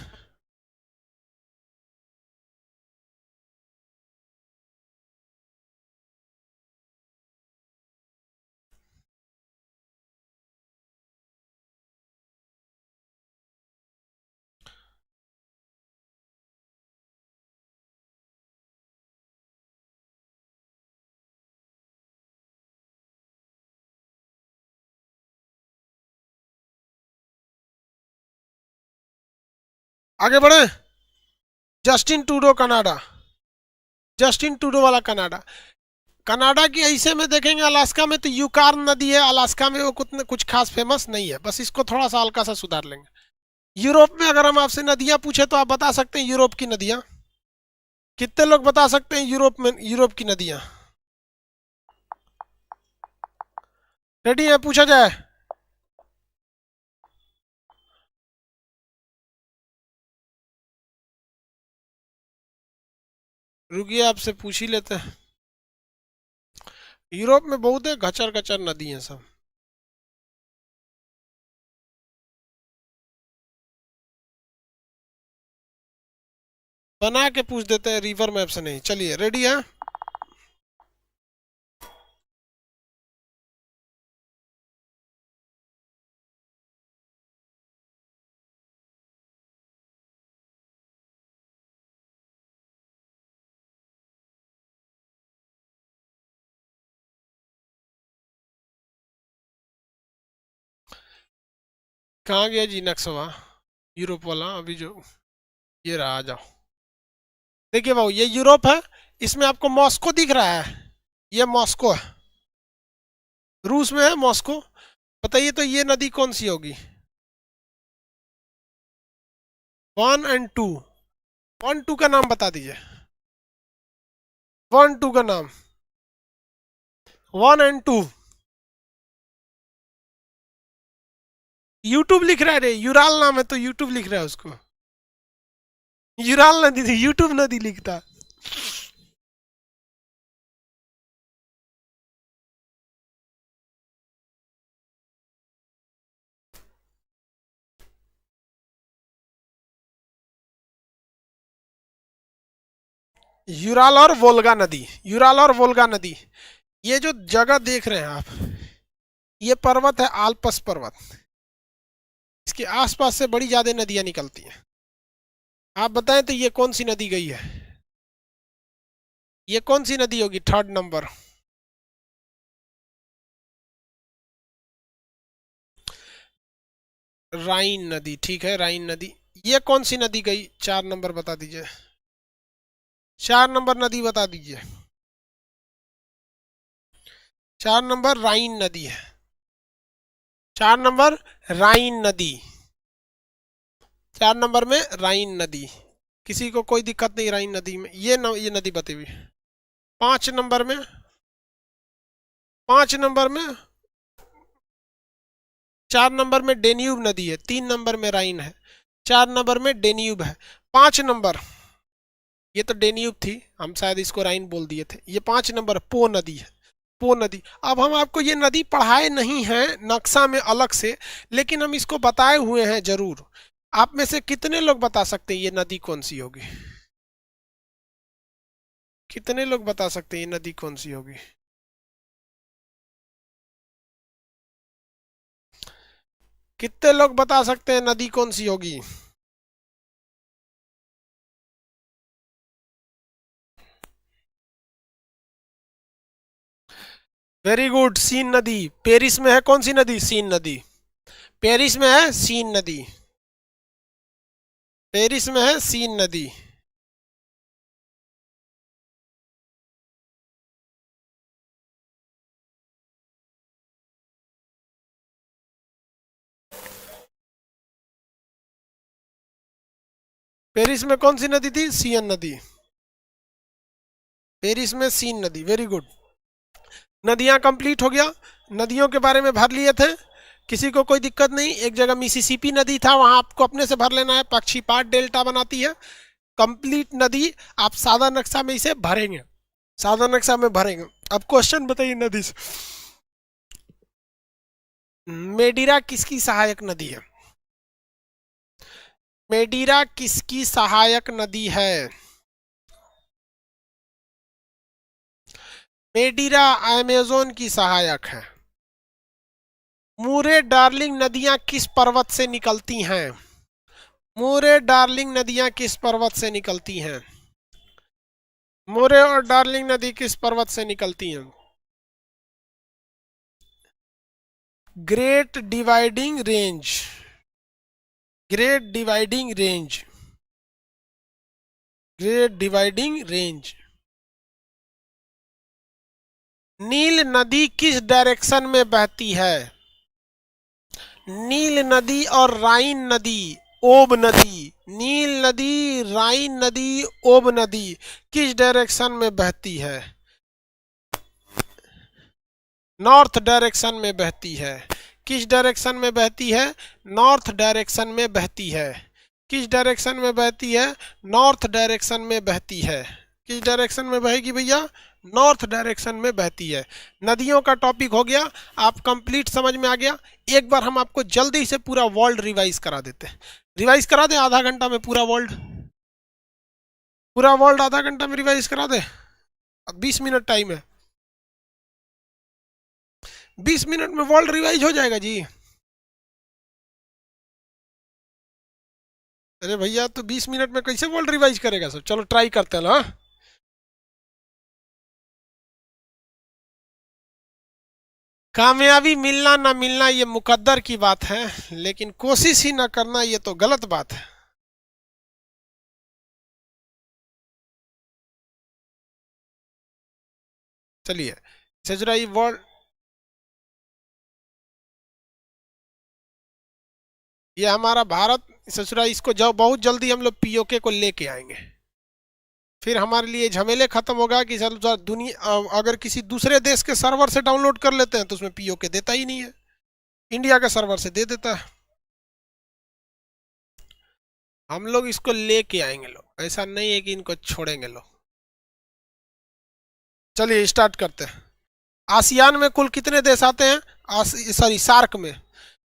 S1: आगे बढ़े। Justin Trudeau Canada, Justin Trudeau वाला कनाडा। कनाडा की ऐसे में देखेंगे, अलास्का में तो यूकार्न नदी है, अलास्का में वो कुछ खास फेमस नहीं है, बस इसको थोड़ा सा हल्का सा सुधार लेंगे। यूरोप में अगर हम आपसे नदियां पूछे तो आप बता सकते हैं यूरोप की नदियां? कितने लोग बता सकते हैं यूरोप में, यूरोप की नदियां? रेडी है? पूछा जाए। रुकिए, आपसे पूछ ही लेते हैं। यूरोप में बहुत है, घचर घचर नदी है सब। बना के पूछ देते हैं, रिवर मैप से नहीं। चलिए, रेडी है? कहाँ गया जी नक्शा यूरोप वाला? अभी जो ये रहा, आ जाओ। देखिए भाऊ, ये यूरोप है, इसमें आपको मॉस्को दिख रहा है, ये मॉस्को है, रूस में है मॉस्को। बताइए तो ये नदी कौन सी होगी? 1 और 2। 1 2 का नाम बता दीजिए, 1 2 का नाम। 1 और 2। यूट्यूब लिख रहा है रे, यूराल नाम है तो यूट्यूब लिख रहा है उसको। यूराल नदी थी, यूट्यूब नदी लिखता। यूराल और वोल्गा नदी, यूराल और वोल्गा नदी। ये जो जगह देख रहे हैं आप, ये पर्वत है, आल्पस पर्वत। इसके आसपास से बड़ी ज्यादा नदियां निकलती हैं। आप बताएं तो ये कौन सी नदी गई है? ये कौन सी नदी होगी? 3rd number. राइन नदी, ठीक है, राइन नदी। ये कौन सी नदी गई? 4 नंबर बता दीजिए, 4 नंबर नदी बता दीजिए। 4 नंबर राइन नदी है, 4 नंबर राइन नदी। 4 नंबर में राइन नदी। किसी को कोई दिक्कत नहीं राइन नदी में, ये नदी बती हुई। 5 नंबर में, 5 नंबर में, 4 नंबर में डेन्यूब नदी है, 3 नंबर में राइन है, 4 नंबर में डेन्यूब है। 5 नंबर, ये तो डेन्यूब थी, हम शायद इसको राइन बोल दिए थे। ये 5 नंबर पो नदी है। पो नदी। अब हम आपको ये नदी पढ़ाए नहीं हैं नक्शा में अलग से, लेकिन हम इसको बताए हुए हैं जरूर। आप में से कितने लोग बता सकते हैं ये नदी कौन सी होगी? कितने लोग बता सकते हैं ये नदी कौन सी होगी? कितने लोग बता सकते हैं नदी कौन सी होगी? वेरी गुड, सीन नदी। पेरिस में है कौन सी नदी? सीन नदी। पेरिस में है सीन नदी। पेरिस में है सीन नदी। पेरिस में कौन सी नदी थी? सीन नदी। पेरिस में सीन नदी। Very good. नदियां कंप्लीट हो गया। नदियों के बारे में भर लिए थे, किसी को कोई दिक्कत नहीं। एक जगह मिसिसिपी नदी था, वहां आपको अपने से भर लेना है। पक्षीपात डेल्टा बनाती है। कंप्लीट नदी आप सादा नक्शा में इसे भरेंगे, सादा नक्शा में भरेंगे। अब क्वेश्चन बताइए नदी से। मेडिरा किसकी सहायक नदी है? मेडिरा किसकी सहायक नदी है? मेडिरा अमेज़न की सहायक है। मूरे डार्लिंग नदियां किस पर्वत से निकलती हैं? मूरे डार्लिंग नदियां किस पर्वत से निकलती हैं? मूरे और डार्लिंग नदी किस पर्वत से निकलती हैं? Great dividing range. Great dividing range. Great dividing range. नील नदी किस डायरेक्शन में बहती है? नील नदी और राइन नदी, ओब नदी, नील नदी, राइन नदी, ओब नदी किस डायरेक्शन में बहती है? नॉर्थ डायरेक्शन में बहती है। किस डायरेक्शन में बहती है? नॉर्थ डायरेक्शन में बहती है। किस डायरेक्शन में बहती है? नॉर्थ डायरेक्शन में बहती है। किस डायरेक्शन में बहेगी भैया? नॉर्थ डायरेक्शन में बहती है। नदियों का टॉपिक हो गया, आप कंप्लीट समझ में आ गया। एक बार हम आपको जल्दी से पूरा वर्ल्ड रिवाइज करा देते हैं। रिवाइज करा दें आधा घंटा में पूरा वर्ल्ड? पूरा वर्ल्ड आधा घंटा में रिवाइज करा दें? अब 20 मिनट टाइम है। 20 मिनट में वर्ल्ड रिवाइज हो जाएगा जी। अरे भैया, तो 20 मिनट में कैसे वर्ल्ड रिवाइज करेगा सब? चलो ट्राई करते हैं ना। कामयाबी मिलना ना मिलना ये मुकद्दर की बात है, लेकिन कोशिश ही ना करना ये तो गलत बात है। चलिए सजरा, ये वर्ल्ड, ये हमारा भारत ससुरा, इसको जब बहुत जल्दी हम लोग पीओके को लेके आएंगे। फिर हमारे लिए झमेले खत्म होगा कि सर दुनिया अगर किसी दूसरे देश के सर्वर से डाउनलोड कर लेते हैं तो उसमें पीओके देता ही नहीं है, इंडिया के सर्वर से दे देता है। हम लोग इसको लेके आएंगे लोग, ऐसा नहीं है कि इनको छोड़ेंगे लोग। चलिए स्टार्ट करते हैं। आसियान में कुल कितने देश आते हैं? सॉरी, सार्क में।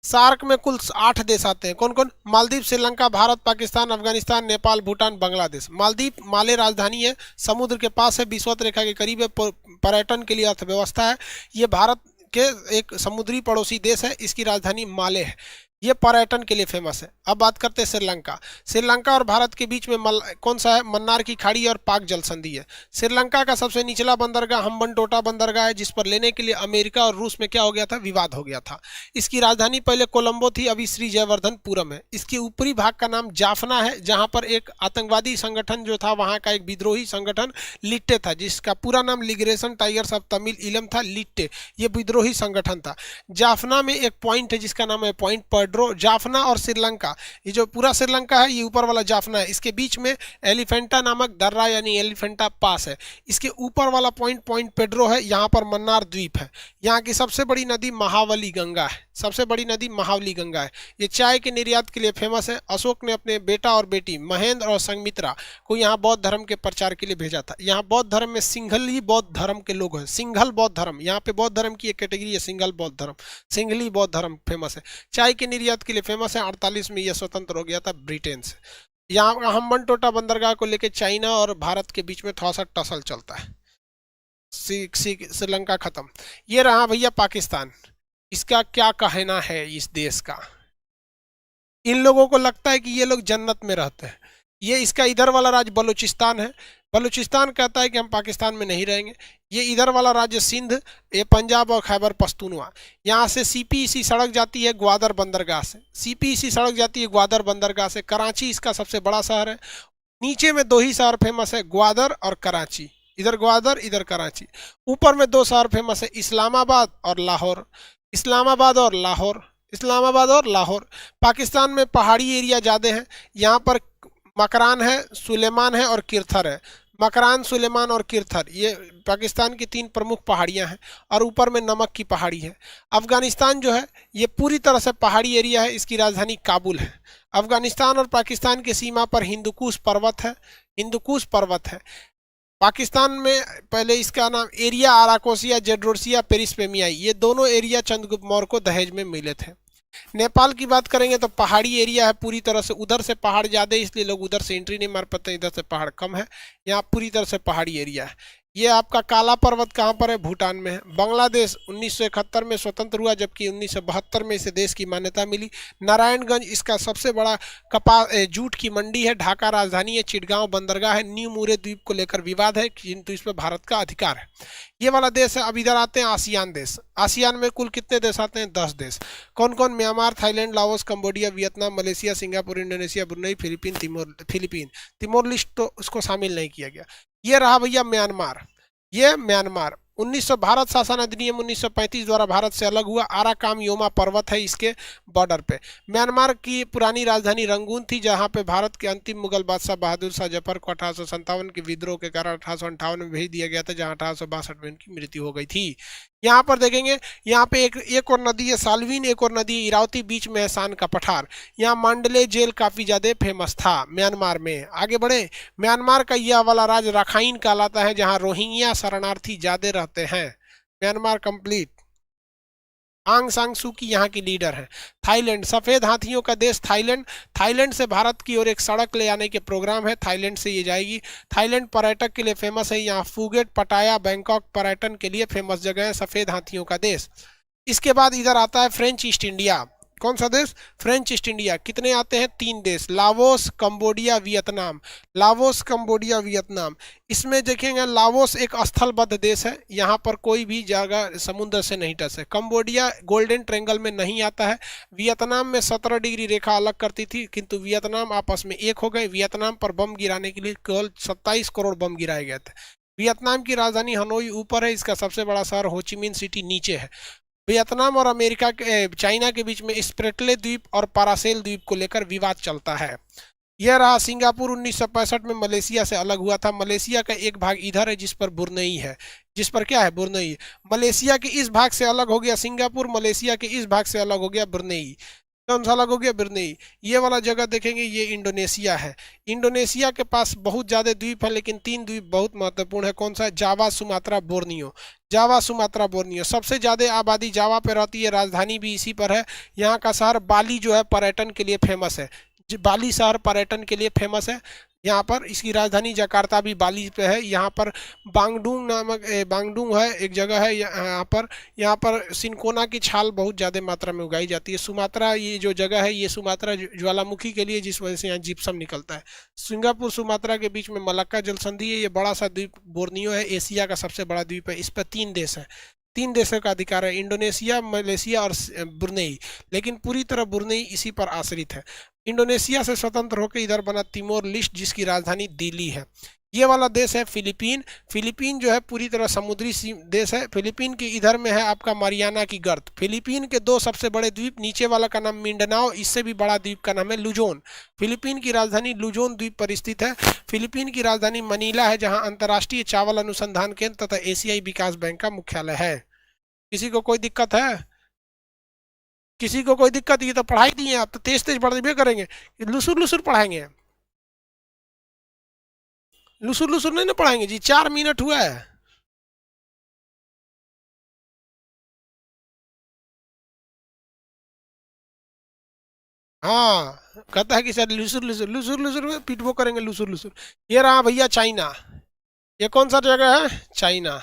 S1: सार्क में कुल 8 देश आते हैं। कौन कौन? मालदीव, श्रीलंका, भारत, पाकिस्तान, अफगानिस्तान, नेपाल, भूटान, बांग्लादेश। मालदीव माले राजधानी है, समुद्र के पास है, विषुवत रेखा के करीब है, पर्यटन के लिए अर्थव्यवस्था है। ये भारत के एक समुद्री पड़ोसी देश है, इसकी राजधानी माले है, ये पर्यटन के लिए फेमस है। अब बात करते हैं श्रीलंका। श्रीलंका और भारत के बीच में कौन सा है? मन्नार की खाड़ी और पाक जल संधि है। श्रीलंका का सबसे निचला बंदरगाह हम्बनटोटा बंदरगाह है, जिस पर लेने के लिए अमेरिका और रूस में क्या हो गया था? विवाद हो गया था। इसकी राजधानी पहले कोलंबो थी, अभी श्री जयवर्धनपुरम है। इसके ऊपरी भाग का नाम जाफना है, जहां पर एक आतंकवादी संगठन जो था, वहां का एक विद्रोही संगठन लिट्टे था, जिसका पूरा नाम लिबरेशन टाइगर्स ऑफ तमिल इलम था। लिट्टे ये विद्रोही संगठन था। जाफना में एक पॉइंट है जिसका नाम है पॉइंट पर्डू। पेड्रो, जाफना और श्रीलंका, ये जो पूरा श्रीलंका है ये ऊपर वाला जाफना है, इसके बीच में एलिफेंटा नामक दर्रा यानी एलिफेंटा पास है। इसके ऊपर वाला पॉइंट पेड्रो है, यहाँ पर मन्नार द्वीप है। यहाँ की सबसे बड़ी नदी महावली गंगा है, सबसे बड़ी नदी महावली गंगा है। ये चाय के निर्यात के लिए फेमस है। अशोक ने अपने बेटा और बेटी महेंद्र और संघमित्रा को यहाँ बौद्ध धर्म के प्रचार के लिए भेजा था। यहाँ बौद्ध धर्म में सिंघली बौद्ध धर्म के लोग हैं, सिंघल बौद्ध धर्म, यहाँ पे बौद्ध धर्म की एक कैटेगरी है सिंघल बौद्ध धर्म, सिंघली बौद्ध धर्म फेमस है। चाय के निर्यात के लिए फेमस है। 48 में यह स्वतंत्र हो गया था ब्रिटेन से। यहाँ हम्बनटोटा बंदरगाह को लेकर चाइना और भारत के बीच में थोड़ा सा टसल चलता है। श्रीलंका खत्म। ये रहा भैया पाकिस्तान। इसका क्या कहना है इस देश का? इन लोगों को लगता है कि ये लोग जन्नत में रहते हैं। ये इसका इधर वाला राज्य बलूचिस्तान है। बलूचिस्तान कहता है कि हम पाकिस्तान में नहीं रहेंगे। ये इधर वाला राज्य सिंध, ये पंजाब और खैबर पख्तूनख्वा। यहाँ से सीपीईसी सड़क जाती है ग्वादर बंदरगाह से, सीपीईसी सड़क जाती है ग्वादर बंदरगाह से। कराची इसका सबसे बड़ा शहर है। नीचे में दो ही शहर फेमस है, ग्वादर और कराची। इधर ग्वादर इधर कराची। ऊपर में दो शहर फेमस है, इस्लामाबाद और लाहौर, इस्लामाबाद और लाहौर, इस्लामाबाद और लाहौर। पाकिस्तान में पहाड़ी एरिया ज़्यादा है। यहाँ पर मकरान है, सुलेमान है और किरथर है। मकरान, सुलेमान और किरथर ये पाकिस्तान की 3 प्रमुख पहाड़ियाँ हैं और ऊपर में नमक की पहाड़ी है। अफगानिस्तान जो है ये पूरी तरह से पहाड़ी एरिया है। इसकी राजधानी काबुल है। अफगानिस्तान और पाकिस्तान की सीमा पर हिंदुकुश पर्वत है, हिंदुकुश पर्वत है। पाकिस्तान में पहले इसका नाम एरिया आराकोसिया जेड्रोसिया पेरिसपेमियाई, ये दोनों एरिया चंद्रगुप्त मौर्य को दहेज में मिले थे। नेपाल की बात करेंगे तो पहाड़ी एरिया है पूरी तरह से। उधर से पहाड़ ज़्यादा है इसलिए लोग उधर से एंट्री नहीं मार पाते, इधर से पहाड़ कम है। यहाँ पूरी तरह से पहाड़ी एरिया है। ये आपका काला पर्वत कहाँ पर है? भूटान में है। बांग्लादेश 1971 में स्वतंत्र हुआ, जबकि 1972 में इसे देश की मान्यता मिली। नारायणगंज इसका सबसे बड़ा जूट की मंडी है। ढाका राजधानी है। चिटगांव बंदरगाह है। न्यू मुरे द्वीप को लेकर विवाद है किंतु इस पर भारत का अधिकार है। ये वाला देश है। अब इधर आते हैं आसियान देश। आसियान में कुल कितने देश आते हैं? 10 देश। कौन कौन? Myanmar, Thailand, Laos, Cambodia, Vietnam, Malaysia, Singapore, Indonesia, Brunei, Philippine. Timor list तो उसको शामिल नहीं किया गया। ये रहा भैया म्यांमार। ये म्यांमार 1900 भारत शासन अधिनियम 1935 द्वारा भारत से अलग हुआ। आराकाम योमा पर्वत है इसके बॉर्डर पे। म्यांमार की पुरानी राजधानी रंगून थी, जहां पे भारत के अंतिम मुगल बादशाह बहादुर शाह जफर को 1857 के विद्रोह के कारण 1858 में भेज दिया गया था, जहां 1862 में उनकी मृत्यु हो गई थी। यहाँ पर देखेंगे, यहाँ पे एक और नदी है सालवीन, एक और नदी है इरावती, बीच में है सान का पठार। यहाँ मांडले जेल काफ़ी ज़्यादा फेमस था म्यांमार में। आगे बढ़े, म्यांमार का यह वाला राज्य राखाइन कहलाता है, जहाँ रोहिंग्या शरणार्थी ज़्यादा रहते हैं। Myanmar complete. आंग सांग सू की यहाँ की लीडर है। थाईलैंड, सफ़ेद हाथियों का देश थाईलैंड। थाईलैंड से भारत की ओर एक सड़क ले आने के प्रोग्राम है, थाईलैंड से ये जाएगी। थाईलैंड पर्यटक के लिए फेमस है। यहाँ फूगेट, पटाया, बैंकॉक पर्यटन के लिए फेमस जगह है। सफ़ेद हाथियों का देश। इसके बाद इधर आता है फ्रेंच ईस्ट इंडिया। कौन सा देश? French east India. कितने आते हैं? 3 देश, Laos, Cambodia, Vietnam. Laos, Cambodia, Vietnam. इसमें देखेंगे लाओस एक स्थलबद्ध देश है, यहाँ पर कोई भी जगह समुद्र से नहीं टच है। कंबोडिया गोल्डन ट्रायंगल में नहीं आता है। वियतनाम में 17 डिग्री रेखा अलग करती थी, किंतु वियतनाम आपस में एक हो गए। वियतनाम पर बम गिराने के लिए केवल 27 करोड़ बम गिराए गए थे। वियतनाम की राजधानी हनोई ऊपर है। इसका सबसे बड़ा शहर होचिमिन सिटी नीचे है। वियतनाम और अमेरिका के चाइना के बीच में स्प्रेटले द्वीप और पारासेल द्वीप को लेकर विवाद चलता है। यह रहा सिंगापुर 1965 में मलेशिया से अलग हुआ था। मलेशिया का एक भाग इधर है जिस पर बुरनई है, जिस पर क्या है? बुरनई। मलेशिया के इस भाग से अलग हो गया सिंगापुर, मलेशिया के इस भाग से अलग हो गया बुरनई। कौन सा अलग हो गया? बुरनई। ये वाला जगह देखेंगे, ये इंडोनेशिया है। इंडोनेशिया के पास बहुत ज़्यादा द्वीप है, लेकिन 3 द्वीप बहुत महत्वपूर्ण है। कौन सा? जावा, सुमात्रा, बोर्नियो। जावा, सुमात्रा, बोर्नियो। सबसे ज़्यादा आबादी जावा पे रहती है, राजधानी भी इसी पर है। यहाँ का शहर बाली जो है पर्यटन के लिए फेमस है। बाली शहर पर्यटन के लिए फेमस है। यहाँ पर इसकी राजधानी जकार्ता भी बाली पे है। यहाँ पर बांगडुंग नामक बांगडुंग है एक जगह है। यहाँ पर सिनकोना की छाल बहुत ज़्यादा मात्रा में उगाई जाती है। सुमात्रा ये जो जगह है, ये सुमात्रा ज्वालामुखी के लिए, जिस वजह से यहाँ जिप्सम निकलता है। सिंगापुर सुमात्रा के बीच में मलक्का जल संधि है। ये बड़ा सा द्वीप बोर्नियो है, एशिया का सबसे बड़ा द्वीप है। इस पर 3 देश हैं। 3 देशों का अधिकार है, इंडोनेशिया, मलेशिया और ब्रुनई। लेकिन पूरी तरह ब्रुनई इसी पर आश्रित है। इंडोनेशिया से स्वतंत्र होकर इधर बना तिमोर लिस्ट, जिसकी राजधानी दिल्ली है। ये वाला देश है फिलीपीन। फिलीपीन जो है पूरी तरह समुद्री देश है। फिलीपीन के इधर में है आपका मारियाना की गर्त। फिलीपीन के दो सबसे बड़े द्वीप, नीचे वाला का नाम मिंडनाओ, इससे भी बड़ा द्वीप का नाम है लुजोन। फिलीपीन की राजधानी लुजोन द्वीप पर स्थित है। फिलीपीन की राजधानी मनीला है, जहां अंतर्राष्ट्रीय चावल अनुसंधान केंद्र तथा एशियाई विकास बैंक का मुख्यालय है। किसी को कोई दिक्कत है? किसी को कोई दिक्कत? ये तो पढ़ाई दिए आप, तो तेज तेज पढ़ करेंगे, लुसुर लुसुर पढ़ाएंगे। लुसुर लुसुर नहीं ना पढ़ाएंगे जी, 4 मिनट हुआ है। हाँ, कहता है कि सर लुसुर लुसुर लुसुर लुसुर में पिटबो करेंगे, लुसुर लुसुर। ये रहा भैया चाइना। ये कौन सा जगह है? चाइना।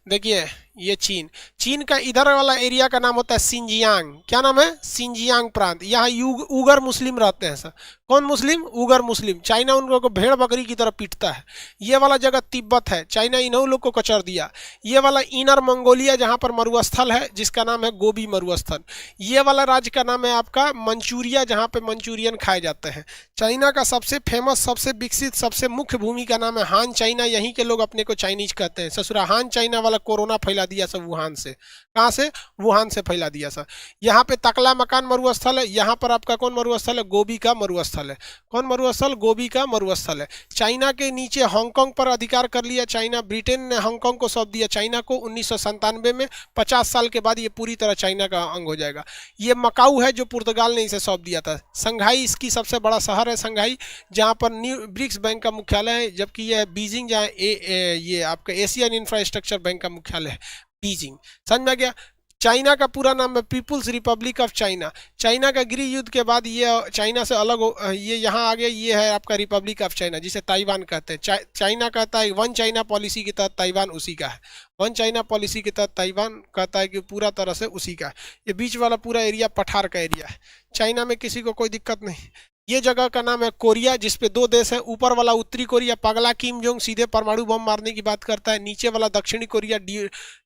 S1: देखिए, ये चीन। चीन का इधर वाला एरिया का नाम होता है सिंजियांग। क्या नाम है? सिंजियांग प्रांत। यहाँ उगर मुस्लिम रहते हैं सर। कौन मुस्लिम? उगर मुस्लिम। चाइना उन लोगों को भेड़ बकरी की तरह पीटता है। ये वाला जगह तिब्बत है, चाइना इन्हों लोग को कचर दिया। ये वाला इनर मंगोलिया, जहाँ पर मरुस्थल है जिसका नाम है गोबी मरुस्थल। ये वाला राज्य का नाम है आपका मंचूरिया, जहाँ पे मंचूरियन खाए जाते हैं। चाइना का सबसे फेमस, सबसे विकसित, सबसे मुख्य भूमि का नाम है हान चाइना। यहीं के लोग अपने को चाइनीज कहते हैं। ससुरा हान चाइना वाला कोरोना फैला दिया सब वुहान से। कहाँ से? वुहान से फैला दिया सर। यहाँ पे तकला मकान मरुस्थल है। यहाँ पर आपका कौन मरुस्थल है? गोबी का मरुस्थल है। कौन मरुस्थल? गोबी का मरुस्थल है। चाइना के नीचे हांगकांग पर अधिकार कर लिया चाइना। ब्रिटेन ने हांगकांग को सौंप दिया चाइना को 1997 में। 50 साल के बाद ये पूरी तरह चाइना का अंग हो जाएगा। ये मकाऊ है जो पुर्तगाल ने इसे सौंप दिया था। संघाई इसकी सबसे बड़ा शहर है, संघाई, जहाँ पर न्यू ब्रिक्स बैंक का मुख्यालय है। जबकि यह बीजिंग, जहाँ ये आपका एशियन इंफ्रास्ट्रक्चर बैंक का मुख्यालय है, बीजिंग। समझ में आ गया? चाइना का पूरा नाम है People's Republic of China. China का गृह युद्ध के बाद ये चाइना से अलग ये यहाँ आ गया। ये है आपका रिपब्लिक ऑफ चाइना, जिसे ताइवान कहते हैं। चाइना कहता है वन चाइना पॉलिसी के तहत ताइवान उसी का है। वन चाइना पॉलिसी के तहत ताइवान कहता है कि पूरा तरह से उसी का है। ये बीच वाला पूरा एरिया पठार का एरिया है। चाइना में किसी को कोई दिक्कत नहीं। ये जगह का नाम है कोरिया, जिसपे दो देश हैं। ऊपर वाला उत्तरी कोरिया, पगला किम जोंग सीधे परमाणु बम मारने की बात करता है। नीचे वाला दक्षिणी कोरिया,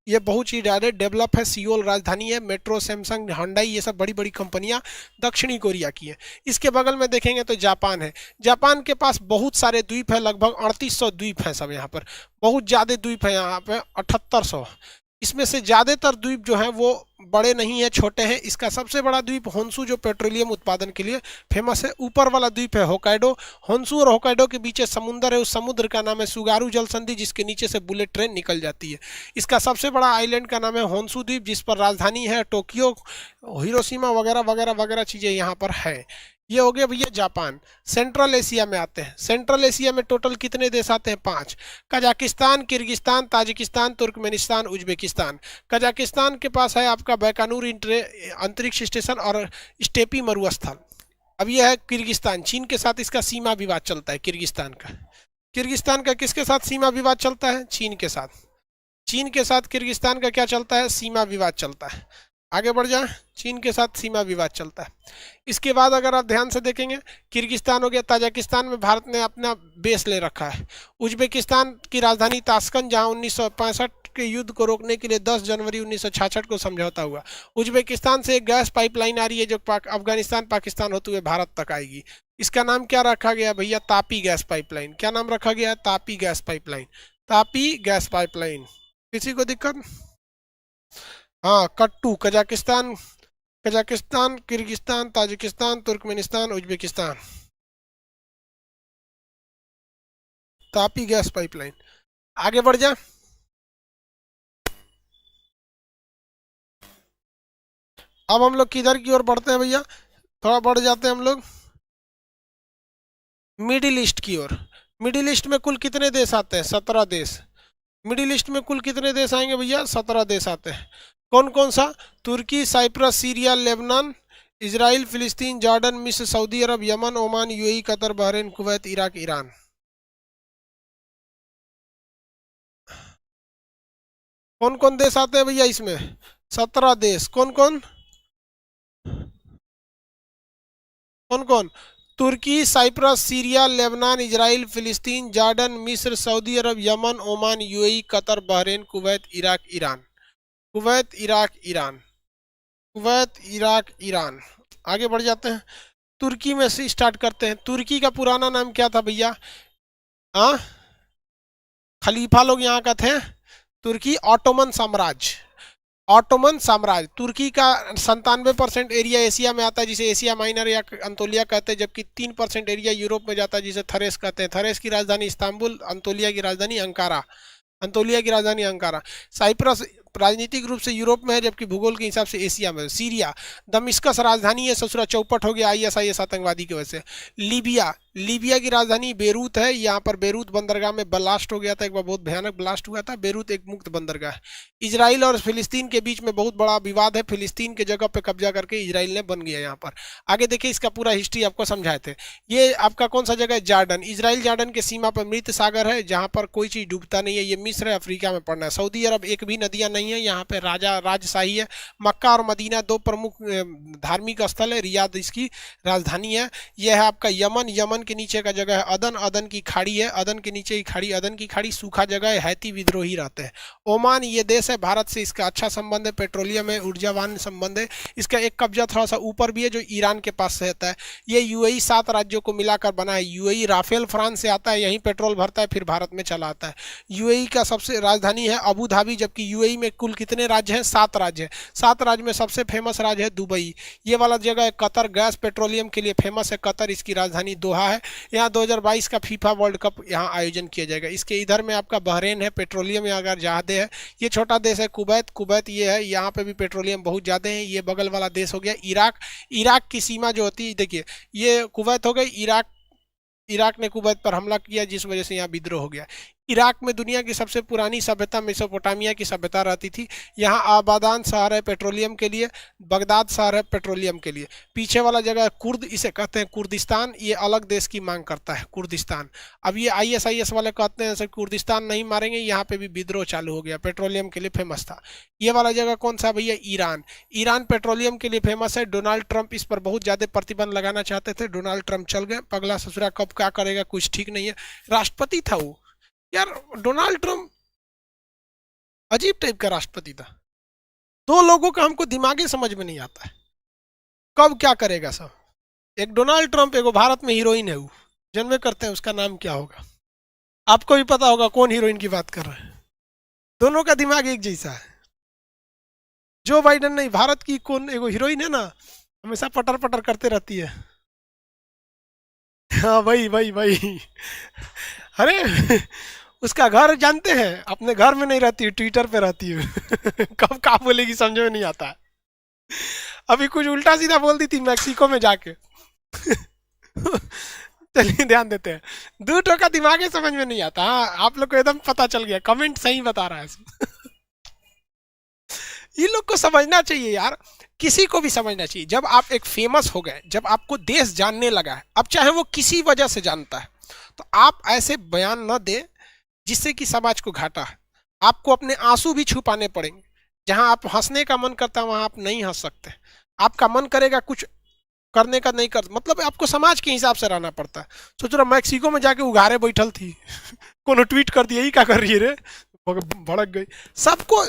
S1: ये बहुत ही ज़्यादा डेवलप है। सियोल राजधानी है। मेट्रो, सैमसंग, हांडाई, ये सब बड़ी बड़ी कंपनियां दक्षिणी कोरिया की हैं। इसके बगल में देखेंगे तो जापान है। जापान के पास बहुत सारे द्वीप है, लगभग 3800 द्वीप है सब। यहाँ पर बहुत ज़्यादा द्वीप है, यहाँ पे 7800। इसमें से ज़्यादातर द्वीप जो हैं वो बड़े नहीं है, छोटे हैं। इसका सबसे बड़ा द्वीप होन्सू, जो पेट्रोलियम उत्पादन के लिए फेमस है। ऊपर वाला द्वीप है होकाइडो। होन्सू और होकाइडो के बीच समुद्र है। उस समुद्र का नाम है सुगारू जल संधि, जिसके नीचे से बुलेट ट्रेन निकल जाती है। इसका सबसे बड़ा आइलैंड का नाम है होन्सू द्वीप, जिस पर राजधानी है टोक्यो, हिरोशिमा वगैरह वगैरह वगैरह चीज़ें यहाँ पर है। ये हो गया भैया जापान। सेंट्रल एशिया में आते हैं। सेंट्रल एशिया में टोटल कितने देश आते हैं? 5। Kazakhstan, Kyrgyzstan, Tajikistan, Turkmenistan, Uzbekistan. Kazakhstan के पास है आपका बैकानूर अंतरिक्ष स्टेशन और स्टेपी मरुस्थल। अब यह है किर्गिस्तान। चीन के साथ इसका सीमा विवाद चलता है। किर्गिस्तान का, किर्गिस्तान का किसके साथ सीमा विवाद चलता है? चीन के साथ। चीन के साथ किर्गिस्तान का क्या चलता है? सीमा विवाद चलता है। आगे बढ़ जाए। चीन के साथ सीमा विवाद चलता है। इसके बाद अगर आप ध्यान से देखेंगे, किर्गिस्तान हो गया। ताजिकिस्तान में भारत ने अपना बेस ले रखा है। उज्बेकिस्तान की राजधानी ताशकंद, जहां 1965 के युद्ध को रोकने के लिए 10 जनवरी 1966 को समझौता हुआ। उज्बेकिस्तान से एक गैस पाइपलाइन आ रही है, जो अफगानिस्तान पाकिस्तान होते हुए भारत तक आएगी। इसका नाम क्या रखा गया भैया? Tapi gas pipeline. क्या नाम रखा गया है? Tapi gas pipeline. Tapi gas pipeline. किसी को दिक्कत? हाँ, कट्टू। Kazakhstan, Kazakhstan, Kyrgyzstan, Tajikistan, Turkmenistan, Uzbekistan. Tapi gas pipeline. आगे बढ़ जा। अब हम लोग किधर की ओर बढ़ते हैं भैया? थोड़ा बढ़ जाते हैं हम लोग मिडिल ईस्ट की ओर। मिडिल ईस्ट में कुल कितने देश आते हैं? 17 देश। मिडिल ईस्ट में कुल कितने देश आएंगे भैया? 17 देश आते हैं। कौन कौन सा? तुर्की, Cyprus, Syria, Lebanon, Israel, Palestine, Jordan, मिस्र, Saudi Arab, Yemen, Oman, UAE, Qatar, Bahrain, Kuwait, Iraq, Iran. कौन कौन देश आते हैं भैया इसमें? 17 देश। कौन कौन? कौन कौन? तुर्की, Cyprus, Syria, Lebanon, Israel, Palestine, Jordan, मिस्र, Saudi Arab, Yemen, Oman, UAE, Qatar, Bahrain, Kuwait, Iraq, Iran. Kuwait, Iraq, Iran. Kuwait, Iraq, Iran. आगे बढ़ जाते हैं। तुर्की में से स्टार्ट करते हैं। तुर्की का पुराना नाम क्या था भैया? हाँ, खलीफा लोग यहाँ का थे। तुर्की ऑटोमन साम्राज्य, ऑटोमन साम्राज्य। तुर्की का 97% एरिया एशिया में आता है, जिसे एशिया माइनर या अंतोलिया कहते हैं, जबकि 3% एरिया यूरोप में जाता है, जिसे थरेस कहते हैं। थरेस की राजधानी इस्तांबुल, अंतोलिया की राजधानी अंकारा, अंतोलिया की राजधानी अंकारा। साइप्रस राजनीतिक रूप से यूरोप में है, जबकि भूगोल के हिसाब से एशिया में। सीरिया, दमिश्कस राजधानी है, ससुरा चौपट हो गया आईएसआईएस आतंकवादी की वजह से। लीबिया, लीबिया की राजधानी बेरूत है। यहाँ पर बेरूत बंदरगाह में ब्लास्ट हो गया था, एक बार बहुत भयानक ब्लास्ट हुआ था। बेरूत एक मुक्त बंदरगाह है। इजराइल और फिलिस्तीन के बीच में बहुत बड़ा विवाद है, फिलिस्तीन के जगह पे कब्जा करके इजराइल ने बन गया यहाँ पर। आगे देखिए, इसका पूरा हिस्ट्री आपको समझाए थे। ये आपका कौन सा जगह है? जॉर्डन। इजराइल जॉर्डन के सीमा पर मृत सागर है, जहाँ पर कोई चीज डूबता नहीं है। ये मिस्र है, अफ्रीका में पड़ना है। सऊदी अरब, एक भी नदियां नहीं है, यहाँ पे राजशाही है। मक्का और मदीना दो प्रमुख धार्मिक स्थल है। रियाद इसकी राजधानी है। यह है आपका यमन, यमन के नीचे का जगह है अदन, अदन की खाड़ी है, अदन के नीचे की खाड़ी, अदन की खाड़ी सूखा जगह है, हैती विद्रोही रहते हैं। ओमान ये देश है, भारत से इसका अच्छा संबंध है, पेट्रोलियम है, ऊर्जावान संबंध है। इसका एक कब्जा थोड़ा सा ऊपर भी है, जो ईरान के पास से रहता है। ये यूएई 7 राज्यों को मिलाकर बना है। यूएई राफेल फ्रांस से आता है, यहीं पेट्रोल भरता है, फिर भारत में चला आता है। यूएई का सबसे राजधानी है अबू धाबी, जबकि यूएई में कुल कितने राज्य हैं? 7 राज्य हैं। 7 राज्य में सबसे फेमस राज्य है दुबई। ये वाला जगह है कतर, गैस पेट्रोलियम के लिए फेमस है कतर, इसकी राजधानी दोहा है। यहाँ 2022 का फीफा वर्ल्ड कप यहाँ आयोजन किया जाएगा। इसके इधर में आपका बहरेन है, पेट्रोलियम यहाँ अगर ज़्यादा है। ये छोटा देश है कुवैत, कुवैत ये है, यहाँ पे भी पेट्रोलियम बहुत ज़्यादा है। ये बगल वाला देश हो गया इराक। इराक की सीमा जो होती है, देखिए ये कुवैत हो गई, इराक, इराक ने कुवैत पर हमला किया, जिस वजह से यहाँ विद्रोह हो गया। इराक में दुनिया की सबसे पुरानी सभ्यता मेसोपोटामिया की सभ्यता रहती थी। यहाँ आबादान शहर है पेट्रोलियम के लिए, बगदाद शहर है पेट्रोलियम के लिए। पीछे वाला जगह है कुर्द, इसे कहते हैं कुर्दिस्तान। ये अलग देश की मांग करता है कुर्दिस्तान। अब ये आईएसआईएस वाले कहते हैं सर कुर्दिस्तान नहीं मारेंगे, यहाँ पे भी विद्रोह चालू हो गया। पेट्रोलियम के लिए फेमस था। ये वाला जगह कौन सा भैया? ईरान। ईरान पेट्रोलियम के लिए फेमस है। डोनाल्ड ट्रंप इस पर बहुत ज़्यादा प्रतिबंध लगाना चाहते थे, डोनाल्ड ट्रंप चल गए। पगला ससुरा कब क्या करेगा कुछ ठीक नहीं है। राष्ट्रपति था वो यार, डोनाल्ड ट्रंप अजीब टाइप का राष्ट्रपति था। 2 लोगों का हमको दिमागी समझ में नहीं आता है, कब क्या करेगा सब। एक डोनाल्ड ट्रंप, एक भारत में हीरोइन है, वो जन्मे करते हैं, उसका नाम क्या होगा? आपको भी पता होगा कौन हीरोइन की बात कर रहे हैं। दोनों का दिमाग एक जैसा है। जो बाइडन नहीं, भारत की कौन एगो हीरोइन है ना, हमेशा पटर पटर करते रहती है। हाँ भाई भाई भाई। अरे उसका घर जानते हैं, अपने घर में नहीं रहती है, ट्विटर पे रहती है। कब क्या बोलेगी समझ में नहीं आता है। अभी कुछ उल्टा सीधा बोल दी थी मैक्सिको में जाके। चलिए ध्यान देते हैं। 2 ठो का दिमाग ही समझ में नहीं आता। हाँ, आप लोग को एकदम पता चल गया, कमेंट सही बता रहा है। ये लोग को समझना चाहिए यार, किसी को भी समझना चाहिए। जब आप एक फेमस हो गए, जब आपको देश जानने लगा है, अब चाहे वो किसी वजह से जानता है, तो आप ऐसे बयान न दें जिससे कि समाज को घाटा है। आपको अपने आंसू भी छुपाने पड़ेंगे। जहां आप हंसने का मन करता है वहां आप नहीं हंस सकते। आपका मन करेगा कुछ करने का, नहीं कर, मतलब आपको समाज के हिसाब से रहना पड़ता है। सोच रहा मैक्सिको में जाके उघारे बैठल थी। कोनो ट्वीट कर दिया, ही क्या कर रही है रे, भड़क गई। सबको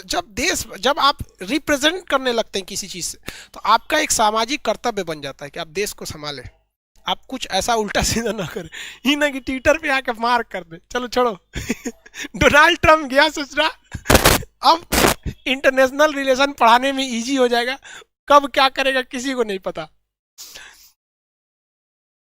S1: जब आप रिप्रेजेंट करने लगते हैं किसी चीज से, तो आपका एक सामाजिक कर्तव्य बन जाता है कि आप देश को संभालें। आप कुछ ऐसा उल्टा सीधा ना करें, ही ना कि ट्विटर पे आके मार कर दे। चलो छोड़ो। डोनाल्ड ट्रंप गया ससुरा, अब इंटरनेशनल रिलेशन पढ़ाने में इजी हो जाएगा। कब क्या करेगा किसी को नहीं पता।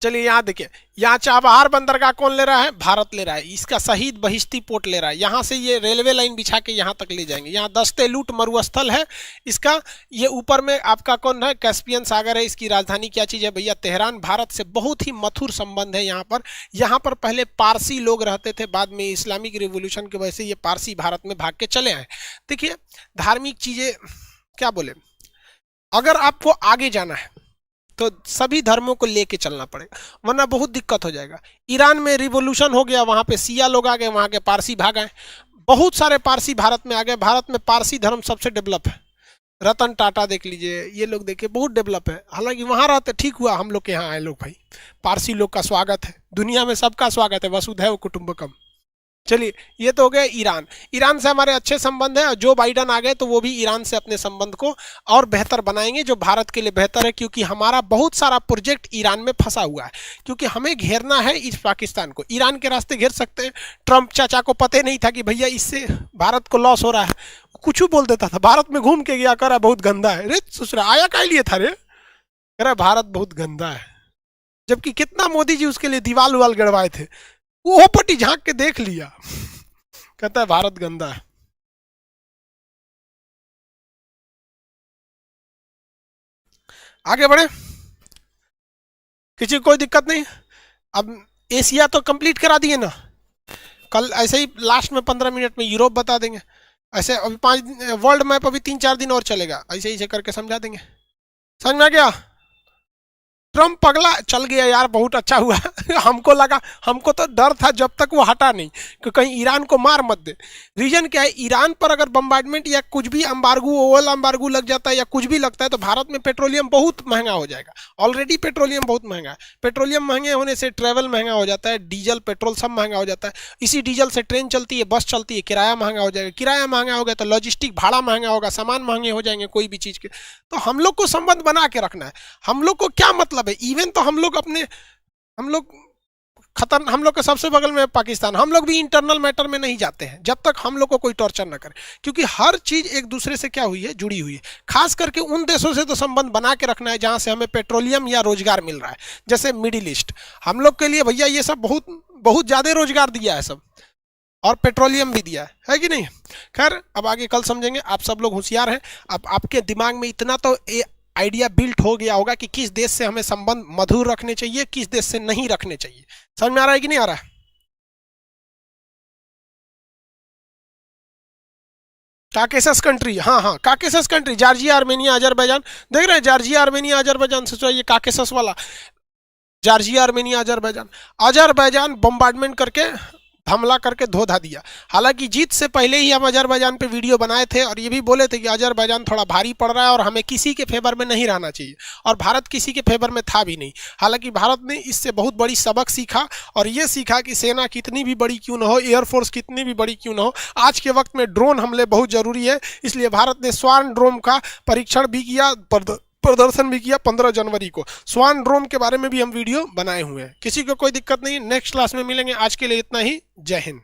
S1: चलिए यहाँ देखिए, यहाँ चाबहार बंदरगाह कौन ले रहा है? भारत ले रहा है। इसका शहीद बहिश्ती पोर्ट ले रहा है। यहाँ से ये रेलवे लाइन बिछा के यहाँ तक ले जाएंगे। यहाँ दस्ते लूट मरुस्थल है इसका। ये ऊपर में आपका कौन है? कैस्पियन सागर है। इसकी राजधानी क्या चीज़ है भैया? तेहरान। भारत से बहुत ही मधुर संबंध है यहाँ पर। यहाँ पर पहले पारसी लोग रहते थे, बाद में इस्लामिक रिवोल्यूशन की वजह से ये पारसी भारत में भाग के चले आए। देखिए धार्मिक चीज़ें क्या बोले, अगर आपको आगे जाना है तो सभी धर्मों को लेके चलना पड़ेगा, वरना बहुत दिक्कत हो जाएगा। ईरान में रिवोल्यूशन हो गया, वहाँ पे सिया लोग आ गए, वहाँ के पारसी भाग आए। बहुत सारे पारसी भारत में आ गए। भारत में पारसी धर्म सबसे डेवलप है। रतन टाटा देख लीजिए, ये लोग देखिए बहुत डेवलप है। हालांकि वहाँ रहते, ठीक हुआ हम लोग के यहाँ आए लोग भाई। पारसी लोग का स्वागत है, दुनिया में सबका स्वागत है, वसुधैव कुटुंबकम। चलिए, ये तो हो गया ईरान। ईरान से हमारे अच्छे संबंध हैं, जो बाइडन आ गए तो वो भी ईरान से अपने संबंध को और बेहतर बनाएंगे, जो भारत के लिए बेहतर है, क्योंकि हमारा बहुत सारा प्रोजेक्ट ईरान में फंसा हुआ है। क्योंकि हमें घेरना है इस पाकिस्तान को, ईरान के रास्ते घेर सकते हैं। ट्रंप चाचा को पता नहीं था कि भैया इससे भारत को लॉस हो रहा है, कुछ बोल देता था। भारत में घूम के गया, करा बहुत गंदा है। अरे ससुरा आया का लिए था रे, कह भारत बहुत गंदा है, जबकि कितना मोदी जी उसके लिए दीवाल उवाल गड़वाए थे। वो पट्टी झांक के देख लिया, कहता है भारत गंदा है। आगे बढ़े, किसी को कोई दिक्कत नहीं। अब एशिया तो कंप्लीट करा दिए ना, कल ऐसे ही लास्ट में 15 मिनट में यूरोप बता देंगे। ऐसे अभी 5 वर्ल्ड मैप अभी 3-4 दिन और चलेगा, ऐसे ही करके समझा देंगे। समझ में आ गया? ट्रम्प पगला चल गया यार, बहुत अच्छा हुआ। हमको लगा, हमको तो डर था जब तक वो हटा नहीं कि कहीं ईरान को मार मत दे। रीजन क्या है, ईरान पर अगर बम्बार्डमेंट या कुछ भी एम्बार्गो, ओवल एम्बार्गो लग जाता है या कुछ भी लगता है तो भारत में पेट्रोलियम बहुत महंगा हो जाएगा। ऑलरेडी पेट्रोलियम बहुत महंगा है। पेट्रोलियम महंगे होने से ट्रेवल महंगा हो जाता है, डीजल पेट्रोल सब महंगा हो जाता है। इसी डीजल से ट्रेन चलती है, बस चलती है, किराया महंगा हो जाएगा। किराया महंगा हो गया तो लॉजिस्टिक भाड़ा महंगा होगा, सामान महंगे हो जाएंगे कोई भी चीज़ के। तो हम लोग को संबंध बना के रखना है। हम लोग को क्या मतलब है, इवन तो हम लोग हम लोग के सबसे बगल में पाकिस्तान, हम लोग भी इंटरनल मैटर में नहीं जाते हैं जब तक हम लोग को कोई टॉर्चर ना करे। क्योंकि हर चीज एक दूसरे से क्या हुई है, जुड़ी हुई है। खास करके उन देशों से तो संबंध बना के रखना है जहां से हमें पेट्रोलियम या रोजगार मिल रहा है। जैसे मिडिल ईस्ट, हम लोग के लिए भैया ये सब बहुत बहुत ज्यादा रोजगार दिया है सब, और पेट्रोलियम भी दिया है कि नहीं। खैर अब आगे कल समझेंगे। आप सब लोग होशियार हैं, अब आपके दिमाग में इतना तो आइडिया बिल्ट हो गया होगा कि किस देश से हमें संबंध मधुर रखने चाहिए, किस देश से नहीं रखने चाहिए। समझ में आ रहा है कि नहीं आ रहा है? काकेसस कंट्री, हाँ हाँ Caucasus country, Georgia Armenia Azerbaijan. देख रहे हैं, जॉर्जिया आर्मेनिया अजरबैजान से ये काकेसस वाला, Georgia Armenia Azerbaijan. Azerbaijan bombardment करके हमला करके धो धा दिया। हालांकि जीत से पहले ही हम अजरबैजान पे वीडियो बनाए थे और ये भी बोले थे कि अजरबैजान थोड़ा भारी पड़ रहा है और हमें किसी के फेवर में नहीं रहना चाहिए, और भारत किसी के फेवर में था भी नहीं। हालांकि भारत ने इससे बहुत बड़ी सबक सीखा, और ये सीखा कि सेना कितनी भी बड़ी क्यों न हो, एयरफोर्स कितनी भी बड़ी क्यों न हो, आज के वक्त में ड्रोन हमले बहुत जरूरी है। इसलिए भारत ने स्वान ड्रोन का परीक्षण भी किया, प्रदर्शन भी किया 15 जनवरी को। स्वान ड्रोन के बारे में भी हम वीडियो बनाए हुए हैं। किसी को कोई दिक्कत नहीं, नेक्स्ट क्लास में मिलेंगे। आज के लिए इतना ही, जय हिंद।